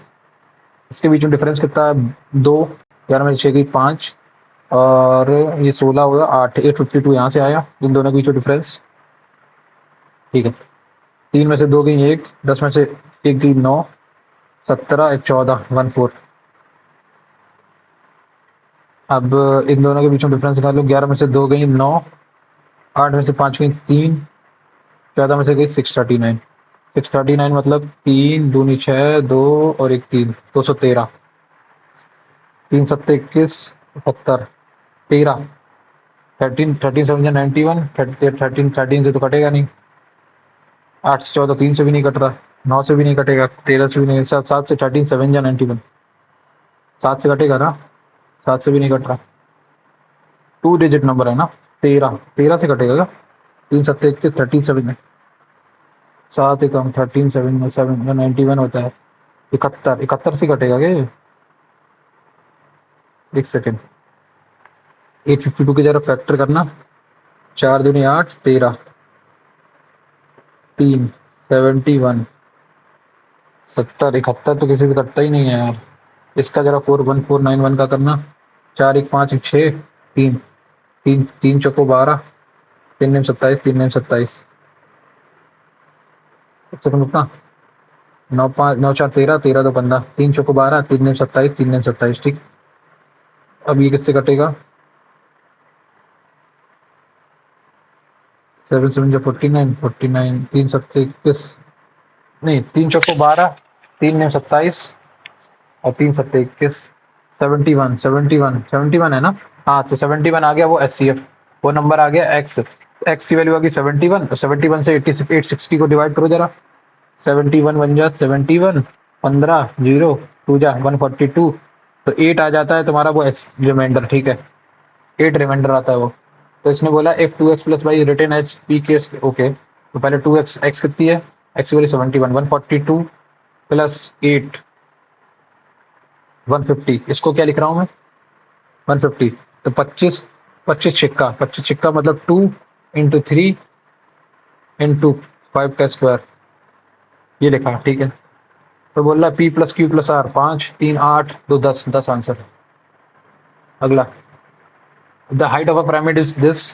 इसके बीच में डिफरेंस कितना है? 2। 11 में से 6 गई 5 और ये 16 होगा 8, 852 यहाँ से आया इन दोनों के बीच में डिफरेंस, ठीक है। 3 में से 2 गई 1, 10 में से 1 गई 9, 17, 1 14, 14। अब इन दोनों के बीच में डिफरेंस निकाल लो। 11 में से 2 गई 9, 8 में से 5 गई 3, 14 में से गई 639। 639 मतलब 3 दूनी 6, 2 और 1 3, 213। 3 सत्ते 21, 70, 13, 13, 13 7 91, 13 13 से तो कटेगा नहीं, 8 से 14 3 से भी नहीं कट रहा, 9 से भी नहीं कटेगा, 13 से भी नहीं, 7 से 13 7 या 91, 7 से कटेगा ना, 7 से भी नहीं कट रहा, 2 डिजिट नंबर है ना, 13, 13 से कटेगा क्या? 3 सत्ते 21, 13 7 7 एकम 13 7 में 7 या 91 होता है, 71, 71 से कटेगा क्या ये? एक सेकेंड, 852 की जरा फैक्टर करना, 4 दूनी 8, 13, 3 71, 70, 71 तो किसी से कटता ही नहीं है यार। इसका जरा 41491 का करना, 4 1 5 1 6, 3 3 3 चौको 12, 3 9 27, 3 9 27, एक सेकंड रुकना, 9 5 9 4 13, 13 2 15, 3 चौको 12, 3 9 27, 3 9 27, ठीक। अब ये किससे कटेगा? 7 7 जो 49, 49, 3 सत्ते 21, नहीं 3 चौको 12, 3 9 27 और 3 सत्ते 21, 71 71 71 है ना। हाँ तो 71 आ गया वो SCF, वो नंबर आ गया एक्स, एक्स की वैल्यू आ गई 71, 71 से 860 को डिवाइड करो जरा, 71 बन जा 71, 15 0 2 जा 142, तो 8 आ जाता है तुम्हारा वो रिमाइंडर, ठीक है, 8 रिमाइंडर आता है वो। तो इसने बोला if 2x plus Y return as P K, okay तो पहले 2x, x कितनी है, x की वैल्यू 71, 142 प्लस 8 150, इसको क्या लिख रहा हूँ मैं 150, तो 25 25 छिक्का, 25 छिक्का मतलब 2 इंटू 3 इंटू 5 का स्क्वायर, ये लिखा, ठीक है। तो बोल रहा P plus Q plus R, 5 3 8 2 10, 10 answer. अगला, the height of a pyramid is this,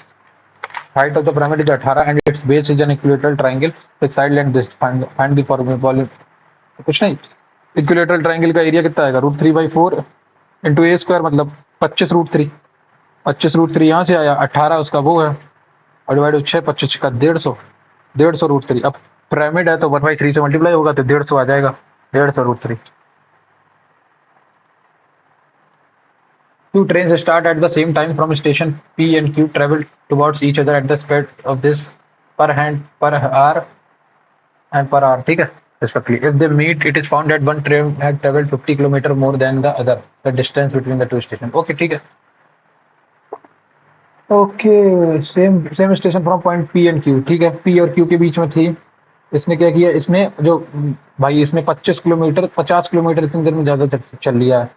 height of the pyramid is 18 and its base is an equilateral triangle with side length this, find the volume, कुछ नहीं, equilateral triangle का area कितना आएगा, √3/4 into ए square मतलब 25 √3, 25 √3 यहाँ से आया, 18 उसका वो है और डिवाइड 6, 25 का 150, 150 √3। अब पिरामिड है तो 1/3 से मल्टीप्लाई होगा तो 150 आ जाएगा, 150 √3। Two trains start at the same time from station P and Q, travel towards each other at the speed of this per hand per hour and per hour, ठीक है, respectively. If they meet, it is found that one train had traveled 50 kilometer more than the other. The distance between the two stations. Okay, ठीक है. Okay, same same station from point P and Q, ठीक है, P और Q के बीच में थी। इसने क्या किया, इसने जो भाई इसने 25 किलोमीटर 50 किलोमीटर इतनी देर में ज़्यादा चल लिया है,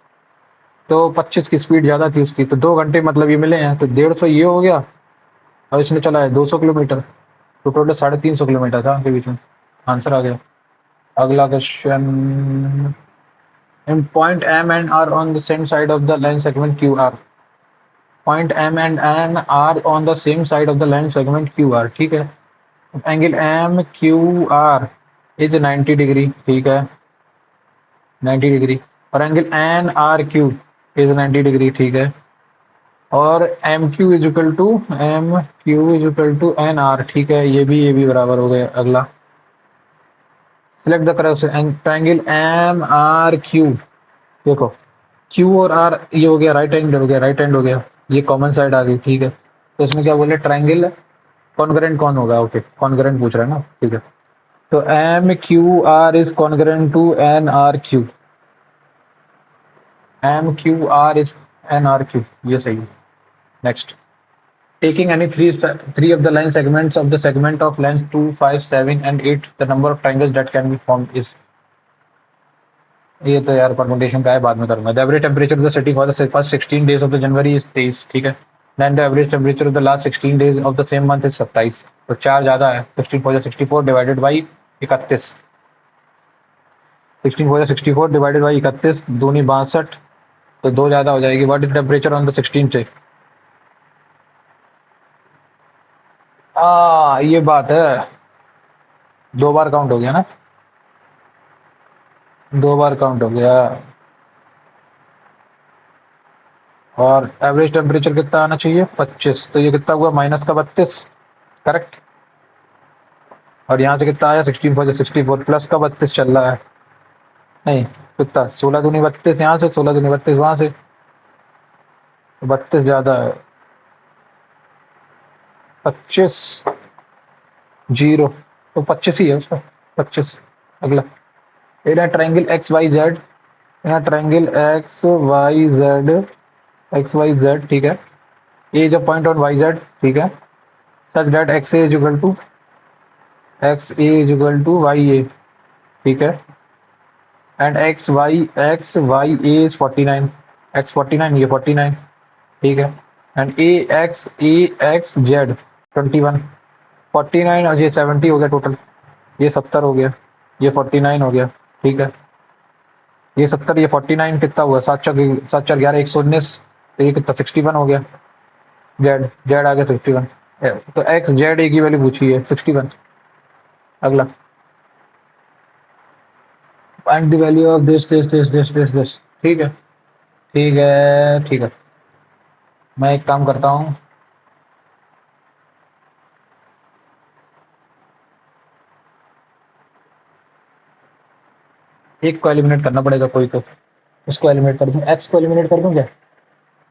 तो 25 की स्पीड ज़्यादा थी उसकी, तो 2 घंटे मतलब ये मिले हैं, तो 150 ये हो गया और इसने चला है 200 किलोमीटर, तो टोटल 350 किलोमीटर था के बीच में, आंसर आ गया। अगला question, in point M and are on the same side of the line segment Q R, point M and N are on the same side of the line segment Q R, ठीक है। Angle M Q R is 90 degree, ठीक है, 90 degree, और angle N R Q is 90 degree, ठीक है, और M Q is equal to N R, ठीक है, ये भी बराबर हो गए। अगला, select the correct triangle M R Q, देखो क्यू और आर ये हो गया राइट हैंड, हो गया राइट हैंड, हो गया ये कॉमन साइड आ गई, ठीक है। तो इसमें क्या बोले, ट्रायंगल कॉन्ग्रेंट कौन होगा, ओके कॉन्ग्रेंट पूछ रहा है ना, ठीक है। तो M Q R is congruent to N R Q, M Q R is N R Q, ये सही है। Next, taking any three of the line segments of the segment of length 2 5 7 and 8, the number of triangles that can be formed is, ये तो यार permutation का है, बाद में करूंगा। The average temperature of the city for the first 16 days of the January is 23, ठीक है, then the average temperature of the last 16 days of the same month is 27, तो 4 ज़्यादा है, 16 4 64 डिवाइडेड बाई 31, 16 4 64 डिवाइडेड बाई 31, दूनी 62 तो 2 ज़्यादा हो जाएगी। What is temperature on the 16 से? ये बात है। 2 बार काउंट हो गया ना, 2 बार काउंट हो गया। और एवरेज टेम्परेचर कितना आना चाहिए? 25। तो ये कितना हुआ? माइनस का 32। करेक्ट। और यहाँ से कितना आया? 16 4 64 प्लस का 32 चल रहा है। नहीं, कितना? 16 दूनी 32 यहाँ से, 16 दूनी 32 वहाँ से, तो 32 ज़्यादा है। 25 जीरो, तो 25 ही है उसका। 25। अगला, इन a triangle XYZ, in a triangle XYZ, ठीक है। A is a point on YZ, ठीक है। Such that XA is equal to YA, ठीक है। एंड XYA is 49, X 49, ये 49, ठीक है। एंड AX Z 21, 49 और ये 70 हो गया टोटल, ये 70 हो गया, ये 49 हो गया, ठीक है। ये 70, ये 49 कितना हुआ? 7 4 11 119, तो ये कितना? 61 हो गया। जेड आ गया 61। तो एक्स जेड ए की वैल्यू पूछी है 61। अगला, find the value of this, ठीक है, ठीक है, ठीक है। मैं एक काम करता हूँ, एक को एलिमिनेट करना पड़ेगा कोई तो, इसको एलिमिनेट कर दूँ, एक्स को एलिमिनेट कर दूँ क्या?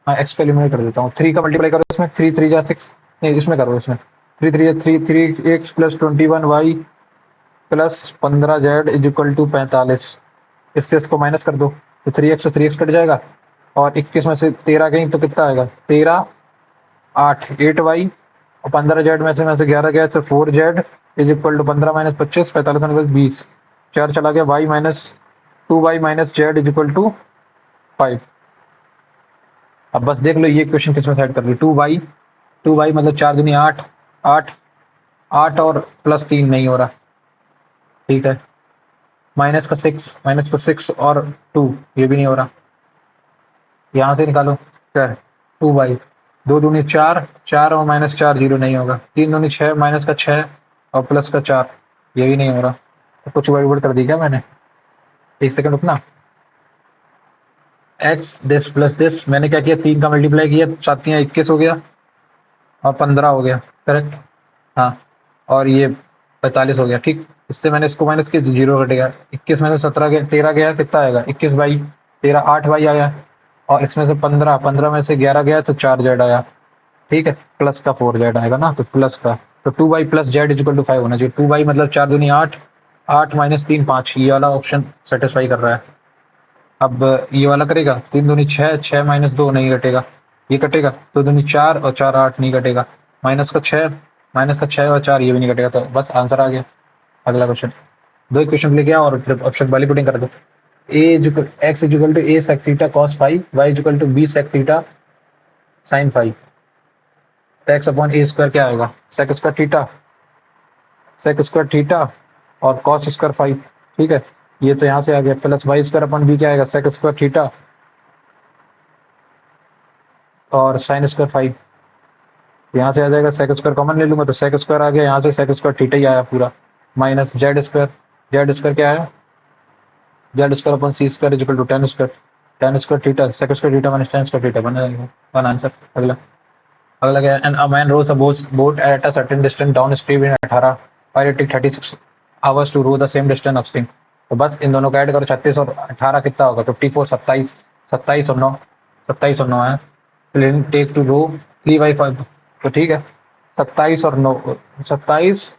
हाँ, एक्स को एलिमिनेट कर देता हूँ। 3 का मल्टीप्लाई करो इसमें, 3 3 जा 6, नहीं इसमें करो, इसमें 3 3 3 3 X plus 21 Y plus 15 Z is equal to 45। इससे इसको माइनस कर दो, तो 3x से 3x कट जाएगा, और 21 में से 13 गई तो कितना आएगा? 13 8 वाई, और 15 जेड में से 11 गया तो 4 Z is equal to 15 minus 25, 45 minus 20, 4 चला गया, Y minus 2 Y minus Z is equal to 5। अब बस देख लो ये क्वेश्चन किस में सेट कर ली। 2 वाई मतलब 4 दूनी 8, 8 8 और प्लस 3 नहीं हो रहा, ठीक है। माइनस का 6 और 2, ये भी नहीं हो रहा। यहाँ से निकालो, क्या है? 2 वाई, 2 दूनी 4, 4 और माइनस 4 जीरो नहीं होगा, 3 दूनी 6, माइनस का 6 और प्लस का 4, ये भी नहीं हो रहा। तो कुछ गड़बड़ कर दी क्या मैंने? एक सेकंड रुकना। एक्स दिस प्लस दिस, मैंने क्या किया? 3 का मल्टीप्लाई किया, 7 21 हो गया और 15 हो गया, करेक्ट। हाँ, और ये 45 हो गया, ठीक। इससे मैंने इसको माइनस किया, जीरो कटेगा। 21 में से 17 गया, 13 गया, कितना आएगा? 21 बाई 13, 8 बाई आया, और इसमें से 15, 15 में से 11 गया तो 4 जेड आया, ठीक है। प्लस का 4 जेड आएगा ना, तो प्लस का, तो 2 by plus Z is equal to 5 होना चाहिए। 2 बाई मतलब 4 दूनी 8, 8 माइनस 3 5, ये वाला ऑप्शन सेटिस्फाई कर रहा है। अब ये वाला करेगा, 3 दूनी 6, 6 माइनस 2 नहीं कटेगा, ये कटेगा। 2 दूनी 4 और 4 8 नहीं कटेगा, माइनस का 6 और 4 ये भी नहीं कटेगा, तो बस आंसर आ गया। अगला क्वेश्चन, 2 इक्वेशन लेके आओ और फिर ऑप्शन वाली पुटिंग कर दो। X equal to A sec theta cos five, Y equal to B sec theta sine five. तो एक्स अपॉन ए स्क्वायर क्या आएगा? सेक स्क्वायर थीटा और कॉस स्क्वायर फाइव, ठीक है। ये तो यहाँ से आ गया, plus Y square upon B क्या आएगा? सेक स्क्वायर थीटा और साइन स्क्वायर फाइव। यहाँ से आ जाएगा, सेक स्क्वायर कॉमन ले लूंगा तो सेक स्क्वायर आ गया, यहाँ से सेक स्क्वायर थीटा ही आया पूरा, माइनस जेड स्क्वायर क्या आया? Z square upon C square equal to tan square theta, sec square theta minus tan square theta, बन जाएगा वन आंसर। अगला, अगला क्या है? An a man rows a boat at a certain distance down stream in 18 while it took 36 hours to row the same distance upstream। तो बस इन दोनों का ऐड करो, 36 और 18 कितना होगा? 54, 27, 27 और 9 है। प्लेन टेक टू रो 3/5, तो ठीक है। 27 और 9, 27,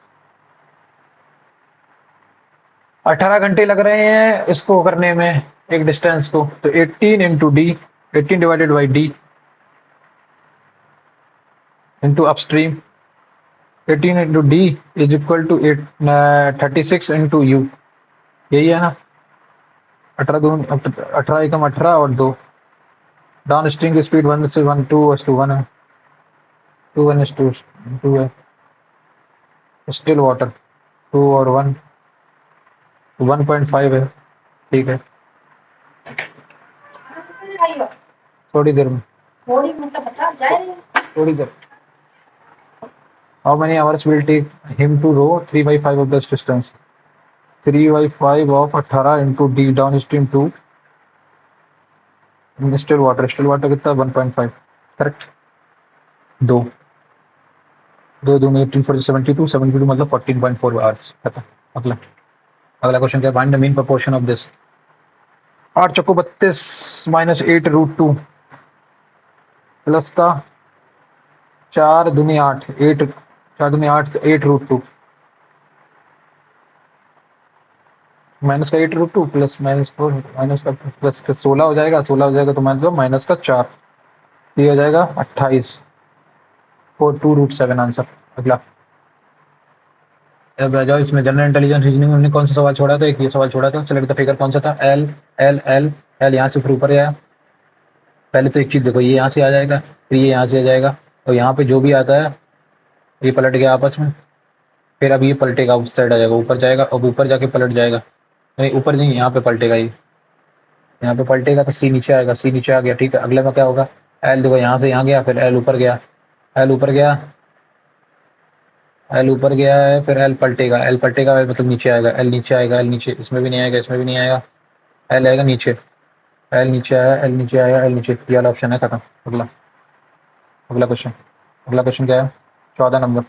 18 घंटे लग रहे हैं इसको करने में, एक डिस्टेंस को। तो 18 into D, 18 divided by D into upstream, 18 into D is equal to 36 into U, यही है ना। 18 एकम 18 और 2, डाउन स्ट्रीम की स्पीड 1 से 1 2:1 है, 2:1 है। स्टिल वाटर 2 और 1 1.5 है, ठीक है। थोड़ी देर में, थोड़ी मतलब बता जाए थोड़ी देर। How many hours will take him to row 3/5 of this distance? 3/5 of 18 into the down stream to still water. Still water कितना? 1.5। करेक्ट। दो दो दो में 18 4 72, 72 मतलब 14.4 आवर्स। खत्म। अगला अगला क्वेश्चन क्या? Find the mean proportion of this. 8 चक्को 32 minus 8√2 plus का 4 दूनी 8, 8 4 दूनी 8 8√2 माइनस का 8√2 प्लस माइनस 4 माइनस का प्लस का 16 हो जाएगा। 16 हो जाएगा तो माइनस का 4, तो ये हो जाएगा 28 और 2√7 आंसर। अगला अब आ जाओ इसमें जनरल इंटेलिजेंस रीजनिंग में हमने कौन सा सवाल छोड़ा था? एक ये सवाल छोड़ा था। सेलेक्ट द फिगर कौन सा था? एल एल एल एल यहाँ से फिर ऊपर आया। पहले तो एक चीज देखो, ये यहाँ से आ जाएगा, फिर ये यहाँ से आ जाएगा, और यहाँ पे जो भी आता है ये पलट गया आपस में। फिर अब ये पलटेगा, उस साइड आ जाएगा, ऊपर जाएगा, अब ऊपर जाके पलट जाएगा। नहीं ऊपर नहीं, यहाँ पे पलटेगा ये, यहाँ पे पलटेगा तो सी नीचे आएगा। सी नीचे आ गया, ठीक है। अगले में क्या होगा? एल देखो यहाँ से यहाँ गया, फिर एल ऊपर गया, एल ऊपर गया, एल ऊपर गया है, फिर एल पलटेगा, एल पलटेगा एल मतलब नीचे आएगा, एल नीचे आएगा, एल नीचे, इसमें भी नहीं आएगा, इसमें भी नहीं आएगा, एल आएगा नीचे, एल नीचे आया, एल नीचे आया, एल नीचे, ये वाला ऑप्शन है। खत्म। अगला अगला क्वेश्चन, अगला क्वेश्चन क्या है? 14 नंबर।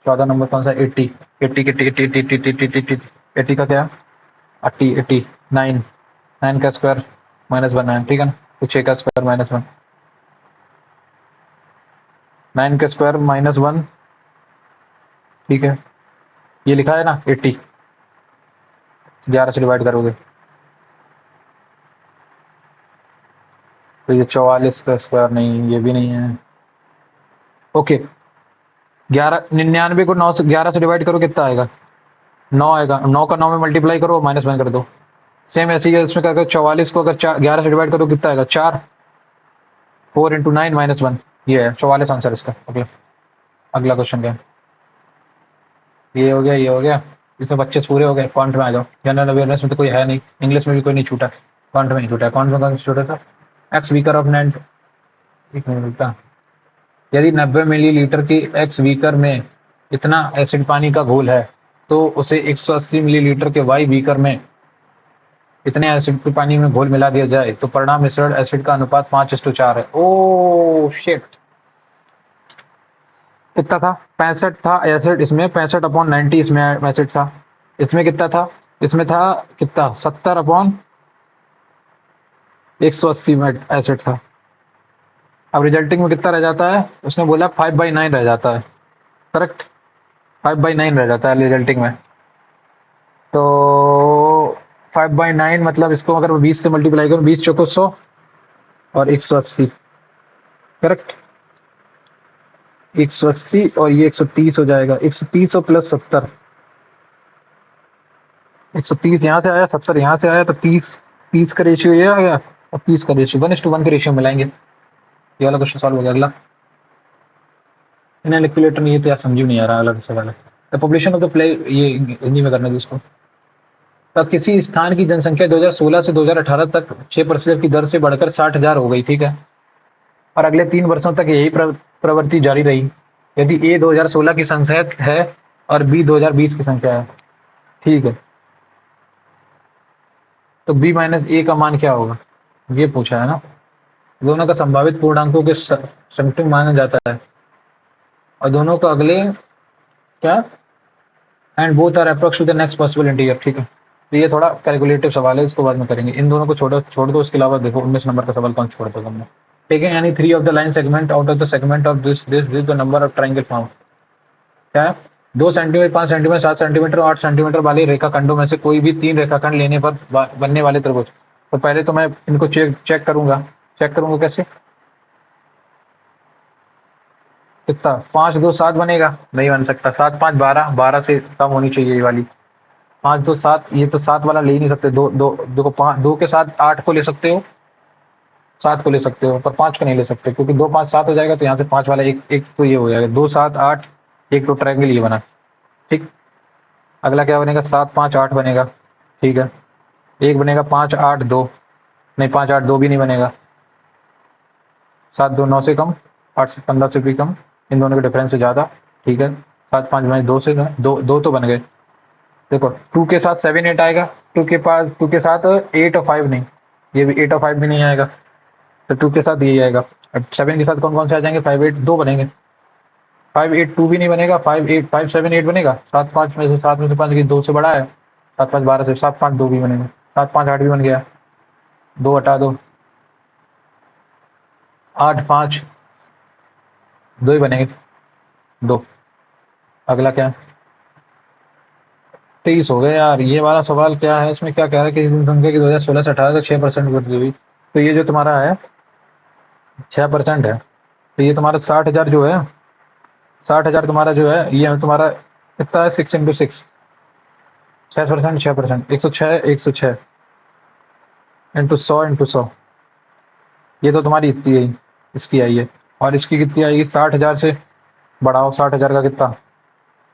14 नंबर कौन सा? 80 80 80 80 80 80 80 80 80 का क्या? 80 80 9 9 का स्क्वायर माइनस 1 9, ठीक है ना? तो 6 का स्क्वायर माइनस 1, 9 का स्क्वायर माइनस 1, ठीक है। ये लिखा है ना 80, 11 से डिवाइड करोगे तो ये 44 का स्क्वायर, नहीं ये भी नहीं है। ओके 11 99 को 9 से 11 से डिवाइड करो कितना आएगा? 9 आएगा। 9 का 9 में मल्टीप्लाई करो, माइनस 1 कर दो। सेम ऐसे ही है इसमें करके 44 को अगर 11 से डिवाइड करो कितना आएगा? 4, 4 इंटू 9 माइनस 1, ये है 44 आंसर इसका। अगला अगला क्वेश्चन क्या है? ये हो गया, ये हो गया। इसमें 25 पूरे हो गए। कॉन्ट में आ जाओ। जनरल अवेयरनेस में तो कोई है नहीं, इंग्लिश में भी कोई नहीं छूटा, कॉन्ट में ही छूटा है। कॉन्ट में कौन सा छूटा था? एक्स वीकर ऑफ 9, एक मिनट का, यदि 90 मिलीलीटर की एक्स बीकर में इतना एसिड पानी का घोल है तो उसे 180 मिलीलीटर के वाई बीकर में इतने एसिड के पानी में घोल मिला दिया जाए तो परिणाम मिश्रण एसिड का अनुपात 5:4 है। ओ शिट, कितना था? 65 था एसिड इसमें, 65/90 इसमें एसिड था। इसमें कितना था? इसमें था कितना? 70/180 में एसिड था। अब रिजल्टिंग में कितना रह जाता है? उसने बोला 5/9 रह जाता है। करेक्ट, 5/9 रह जाता है रिजल्टिंग में। तो 5/9 मतलब इसको अगर 20 से मल्टीप्लाई करूँ, 20 चौको 100 और 180, करेक्ट। 180 और ये 130 हो जाएगा। 130 और प्लस 70, 130 यहाँ से आया, 70 यहाँ से आया, तो 30 30 का रेशियो ये आ गया, और 30 का रेशियो 1:1 के रेशियो मिलाएंगे। ये वाला क्वेश्चन सॉल्व हो गया। अगला इन्हें कैलकुलेटर नहीं है तो यार समझ नहीं आ रहा। अलग सवाल है। The population of the play, ये हिंदी में करना है जिसको। तब किसी स्थान की जनसंख्या 2016 से 2018 तक 6% की दर से बढ़कर 60,000 हो गई, ठीक है। और अगले 3 वर्षों तक यही प्रवृत्ति जारी रही यदि ए 2016 की संख्या है और बी 2020 की संख्या है, ठीक है। तो बी माइनस ए का मान क्या होगा, ये पूछा है ना। दोनों का संभावित पूर्णांकों के समतुल्य माना जाता है, और दोनों का अगले क्या, and both are approx to the next possible integer, ठीक है। तो ये थोड़ा कैलकुलेटिव सवाल है, इसको बाद में करेंगे। इन दोनों को छोड़ दो। इसके अलावा देखो 19 नंबर का सवाल कौन छोड़ दो तुमने, ठीक है। यानी 3 of the line segment out of the segment of this the number of triangle found. क्या है? 2 सेंटीमीटर, 5 सेंटीमीटर, 7 सेंटीमीटर और 8 सेंटीमीटर वाले रेखाखंडों में से कोई भी 3 रेखाखंड लेने पर बनने वाले त्रिभुज। तो पहले तो मैं इनको चेक करूंगा। चेक करूंगा कैसे? कितना? 5 2 7 बनेगा? नहीं बन सकता। 7 5 12, 12 से कम होनी चाहिए ये वाली। 5 2 7, ये तो 7 वाला ले ही नहीं सकते। दो दो देखो, 5 2 के साथ 8 को ले सकते हो, 7 को ले सकते हो, पर 5 को नहीं ले सकते, क्योंकि 2 5 7 हो जाएगा तो यहाँ से 5 वाला एक एक तो ये हो जाएगा। 2 7 8, एक तो ट्रायंगल ये बना, ठीक। अगला क्या बनेगा? 7 5 8 बनेगा, ठीक है। एक बनेगा 5 8 2, नहीं 5 8 2 भी नहीं बनेगा। 7 2 9 से कम, 8 से 15 से भी कम, इन दोनों के डिफरेंस से ज़्यादा। ठीक है, 7 5 में 2 से दो दो तो बन गए। देखो 2 के साथ 7 8 आएगा, 2 के साथ 8 और 5 नहीं, ये भी 8 और 5 भी नहीं आएगा, तो 2 के साथ यही आएगा। अब 7 के साथ कौन कौन से आ जाएंगे, 5 8 2 बनेंगे, 5 8 2 भी नहीं बनेगा, 5 8 5 7 8 बनेगा। 7 5 में से 7 में से 5 की 2 से बड़ा है, 7 5 12 से 7 5 2 भी बनेंगे, 7 5 8 भी बन गया, 2 हटा दो, 8 5 2 ही बनेंगे, 2। अगला क्या है, 23 हो गए यार। ये वाला सवाल क्या है, इसमें क्या कह रहा है कि इस जनसंख्या की 2016 से 18 तक 6% वृद्धि हुई। तो ये जो तुम्हारा है 6% है, तो ये तुम्हारा 60,000 जो है, 60,000 तुम्हारा जो है, ये तुम्हारा कितना है, 6 इंटू 6, 6%, 6%, 106 इंटू 100, ये तो तुम्हारी इतनी है, इसकी आई है। और इसकी कितनी आएगी, 60,000 से बढ़ाओ, 60,000 का कितना,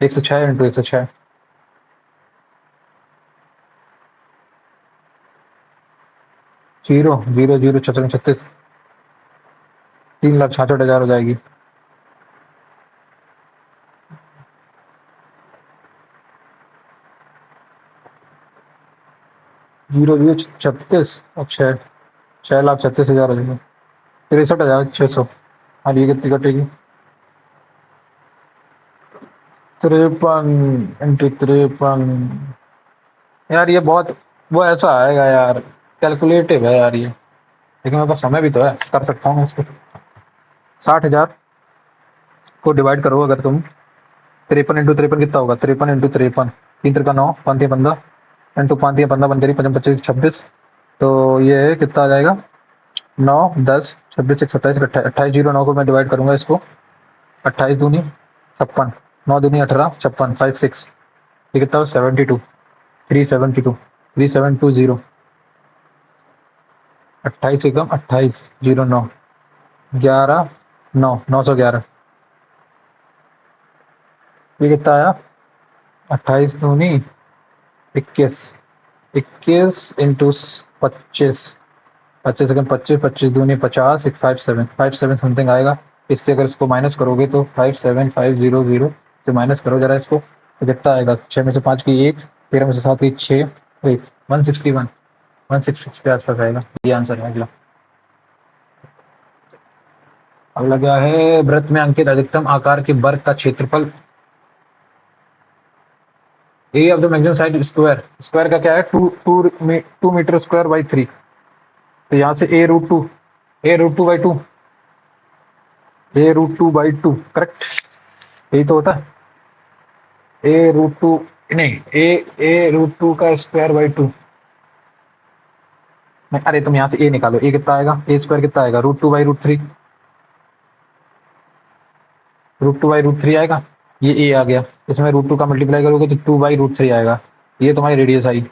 106 इंटू 106, जीरो जीरो जीरो 36, 3,66,000 हो जाएगी। जीरो जीरो 36 और 6,36,000 हो जाएगी, 63,600। और ये कितनी कटेगी, 53 इंटू 53। यार ये बहुत वो ऐसा आएगा यार, कैलकुलेटिव है यार ये, लेकिन मेरे पास समय भी तो है, कर सकता हूँ इसको। 60,000 को डिवाइड करो अगर तुम, 53 इंटू 53 कितना होगा, 53 इंटू 53, 3 3 9, 5 3 15 इंटू 5 3 15 15 25 25 26, तो ये कितना आ जाएगा, 9 10 26 1 27 28 जीरो 9 को मैं डिवाइड करूंगा इसको, 28 दूनी 56, 9 दूनी 18 56 5 6, ये कितना 72, 372, 3720, 28 से कम 28 जीरो 9 11 9 911, ये कितना आया, 28 दूनी 21, 21 इंटू 25, 25 सेकंड 25 25 दूनी 50, एक 57 समथिंग आएगा। इससे अगर इसको माइनस करोगे तो 57500 से माइनस करो जरा इसको, तो कितना आएगा, 6 में से 5 की 1, 13 में से 7 की 6, 161 166 के आसपास आएगा। ये आंसर है। अगला अगला क्या है, वृत्त में अंकित अधिकतम आकार के वर्ग का क्षेत्रफल, area of the maximum side square, square का क्या है, 2 मीटर स्क्वायर बाई 3, तो यहाँ से A root two by two, ए√2/2 करेक्ट, यही तो होता है, ए√2 नहीं, ए√2 का स्क्वायर बाई 2। अरे तुम यहाँ से ए निकालो, ए कितना आएगा, ए स्क्वायर कितना आएगा, √2/√3, √2/√3 आएगा। ये ए आ गया, इसमें √2 का मल्टीप्लाई करोगे तो 2/√3 आएगा। ये तुम्हारी रेडियस आई।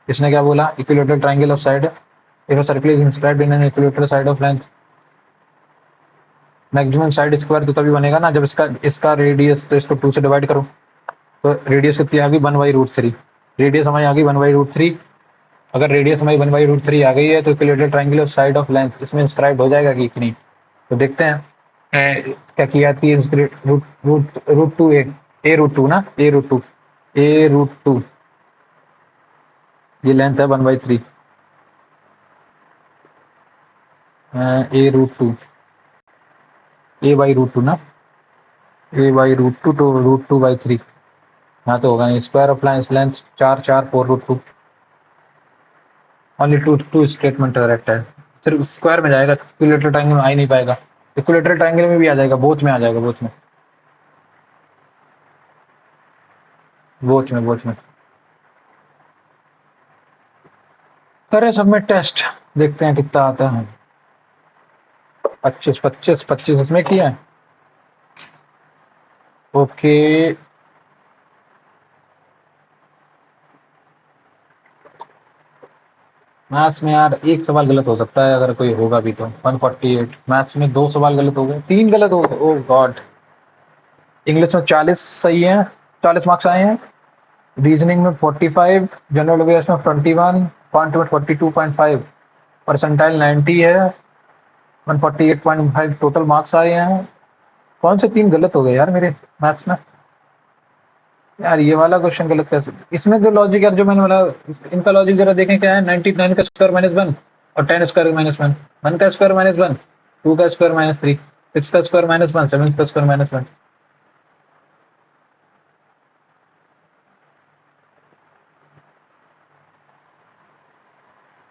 इसने क्या बोला, equilateral triangle of side, if a circle is inscribed in an equilateral side of length, maximum side square तो तभी बनेगा ना जब इसका रेडियस, तो इसको 2 से डिवाइड करो, तो रेडियस कितनी आ गई, 1/√3, रेडियस हमारी आ गई 1/√3। अगर रेडियस हमारी 1/√3 आ गई है तो equilateral triangle of side of length इसमें इंस्क्राइब हो जाएगा कि नहीं, तो देखते हैं। क्या की जाती है, रूट टू ए√2 ना, ए√2 ये लेंथ है 1/3, ए√2 a/√2 ना, a/√2 तो √2/3, यहाँ तो होगा नहीं, square of length 4 4 4√2, only two statement correct है, सिर्फ स्क्वायर में जाएगा, इक्विलेटरल ट्रायंगल में आ ही नहीं पाएगा, इक्विलेटरल ट्रायंगल में भी आ जाएगा, बोथ में आ जाएगा, बोथ में करें सबमिट टेस्ट, देखते हैं कितना आता है। 25 इसमें किया है, ओके। मैथ्स में यार एक सवाल गलत हो सकता है, अगर कोई होगा भी तो 148, मैथ्स में 2 सवाल गलत हो गए, 3 गलत हो गए, ओह गॉड। इंग्लिश में 40 सही है, 40 मार्क्स आए हैं, रीजनिंग में 45, जनरल अवेयर्स में 21, क्वांट में 42.5, परसेंटाइल 90 है, 148.5 टोटल मार्क्स आए हैं। कौन से 3 गलत हो गए यार मेरे मैथ्स में? यार ये वाला क्वेश्चन गलत कैसे? इसमें जो लॉजिक यार जो मैंने बोला, इनका लॉजिक जरा देखें क्या है। 99 का स्क्वायर माइनस 1 और 10 स्क्वायर माइनस 1, 1 का स्क्वायर माइनस 1, 2 का स्क्वायर माइनस 3, 6 का स्क्वायर माइनस 1, 7 का स्क्वायर माइनस 1।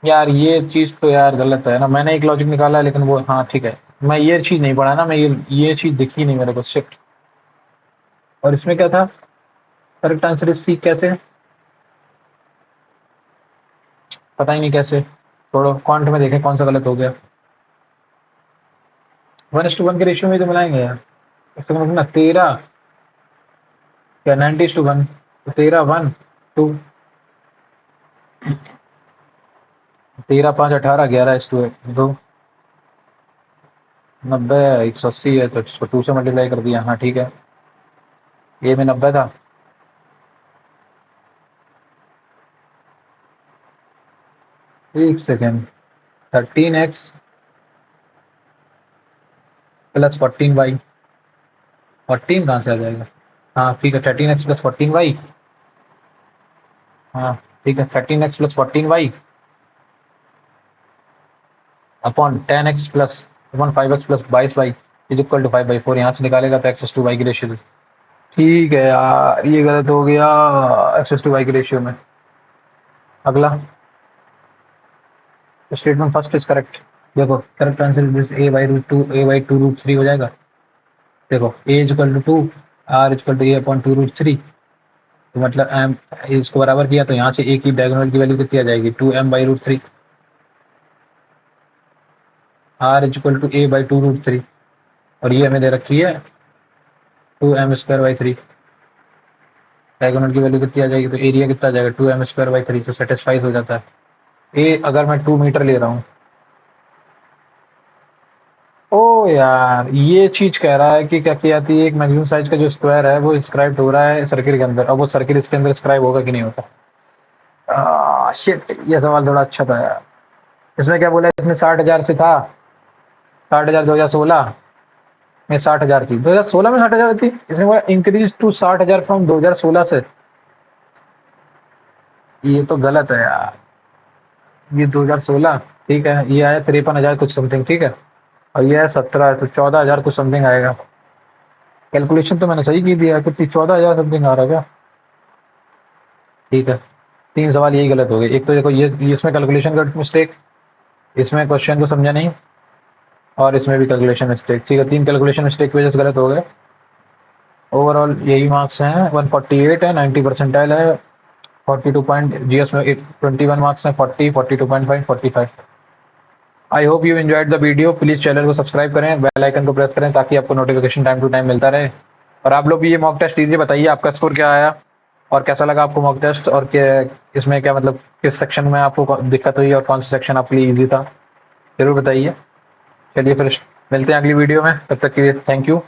यार ये चीज तो यार गलत है ना। मैंने एक लॉजिक निकाला है लेकिन वो, हाँ ठीक है, मैं ये चीज नहीं पढ़ा ना, मैं ये चीज दिखी नहीं मेरे को, शिफ्ट। और इसमें क्या था? Correct answer is C. कैसे? पता ही नहीं कैसे। छोड़ो, क्वांट में देखें कौन सा गलत हो गया। 1:1 के रेशियो में तो मिलाएंगे यार। इसका मतलब ना 13 क्या 90:1, तो 13 1 2, 13 5 18, 11:2, 90 180 है तो इसको 2 से मल्टीप्लाई कर दिया। हाँ ठीक है, ये में 90 था। एक सेकेंड, 13x प्लस 14y, 14 कहाँ से आ जाएगा? हाँ ठीक है, 13x प्लस 14y। हाँ ठीक है, 13x plus 14y upon 10x plus 5x plus 22y is equal to 5/4। यहाँ से निकालेगा तो x टू y की रेशियो। ठीक है यार, ये गलत हो गया x टू y की रेशियो में। अगला स्टेटमेंट फर्स्ट इज करेक्ट। देखो, correct answer is this, a/2 हो जाएगा। देखो, a is equal to 2, r is equal to a upon 2√3। तो मतलब m इसको बराबर किया तो यहाँ से a की डायगोनल की वैल्यू कितनी आ जाएगी? 2m/√3। r is equal to a/2√3 और ये हमें दे रखी है 2m²/3। डायगोनल की वैल्यू कितनी आ जाएगी? तो एरिया कितना आ जाएगा? 2m²/3 से सेटिस्फाइज हो जाता है। ए अगर मैं 2 मीटर ले रहा हूँ। ओ यार, ये चीज कह रहा है कि क्या किया थी, एक मैक्सिमम साइज का जो स्क्वायर है वो स्क्राइब हो रहा है सर्किल के अंदर। अब वो सर्किल इसके अंदर स्क्राइब होगा कि नहीं होगा? शिट, ये सवाल थोड़ा अच्छा था यार। इसमें क्या बोला? इसमें 60,000 से था, 60,000 2016 में 60,000 थी, 2016 में 60,000 थी। इसमें बोला इंक्रीज टू 60,000 फ्रॉम 2016 से। ये तो गलत है यार। ये 2016 ठीक है, ये आया 53,000 कुछ समथिंग, ठीक है, और ये है 17, तो 14,000 कुछ समथिंग आएगा। कैलकुलेशन तो मैंने सही की दिया, कितनी 14,000 समथिंग आ रहा है क्या? ठीक है, 3 सवाल यही गलत हो गए। एक तो देखो ये इसमें कैलकुलेशन का मिस्टेक, इसमें क्वेश्चन को समझा नहीं, और इसमें भी कैलकुलेशन मिस्टेक। ठीक है, 3 कैलकुलेशन मिस्टेक की वजह से गलत हो गए। ओवरऑल यही मार्क्स हैं, 148 है, 90 परसेंटाइल है, 42 पॉइंट, जीएस में 21 मार्क्स हैं, 40, 42.5, 45। I hope you enjoyed the video. Please channel को सब्सक्राइब करें, बेल आइकन को प्रेस करें ताकि आपको नोटिफिकेशन टाइम टू टाइम मिलता रहे। और आप लोग भी ये मॉक टेस्ट दीजिए, बताइए आपका स्कोर क्या आया और कैसा लगा आपको मॉक टेस्ट, और इसमें क्या मतलब किस सेक्शन में आपको दिक्कत हुई और कौन सा सेक्शन आपके लिए ईजी था, जरूर बताइए। चलिए फिर मिलते हैं अगली वीडियो में, तब तक के लिए थैंक यू।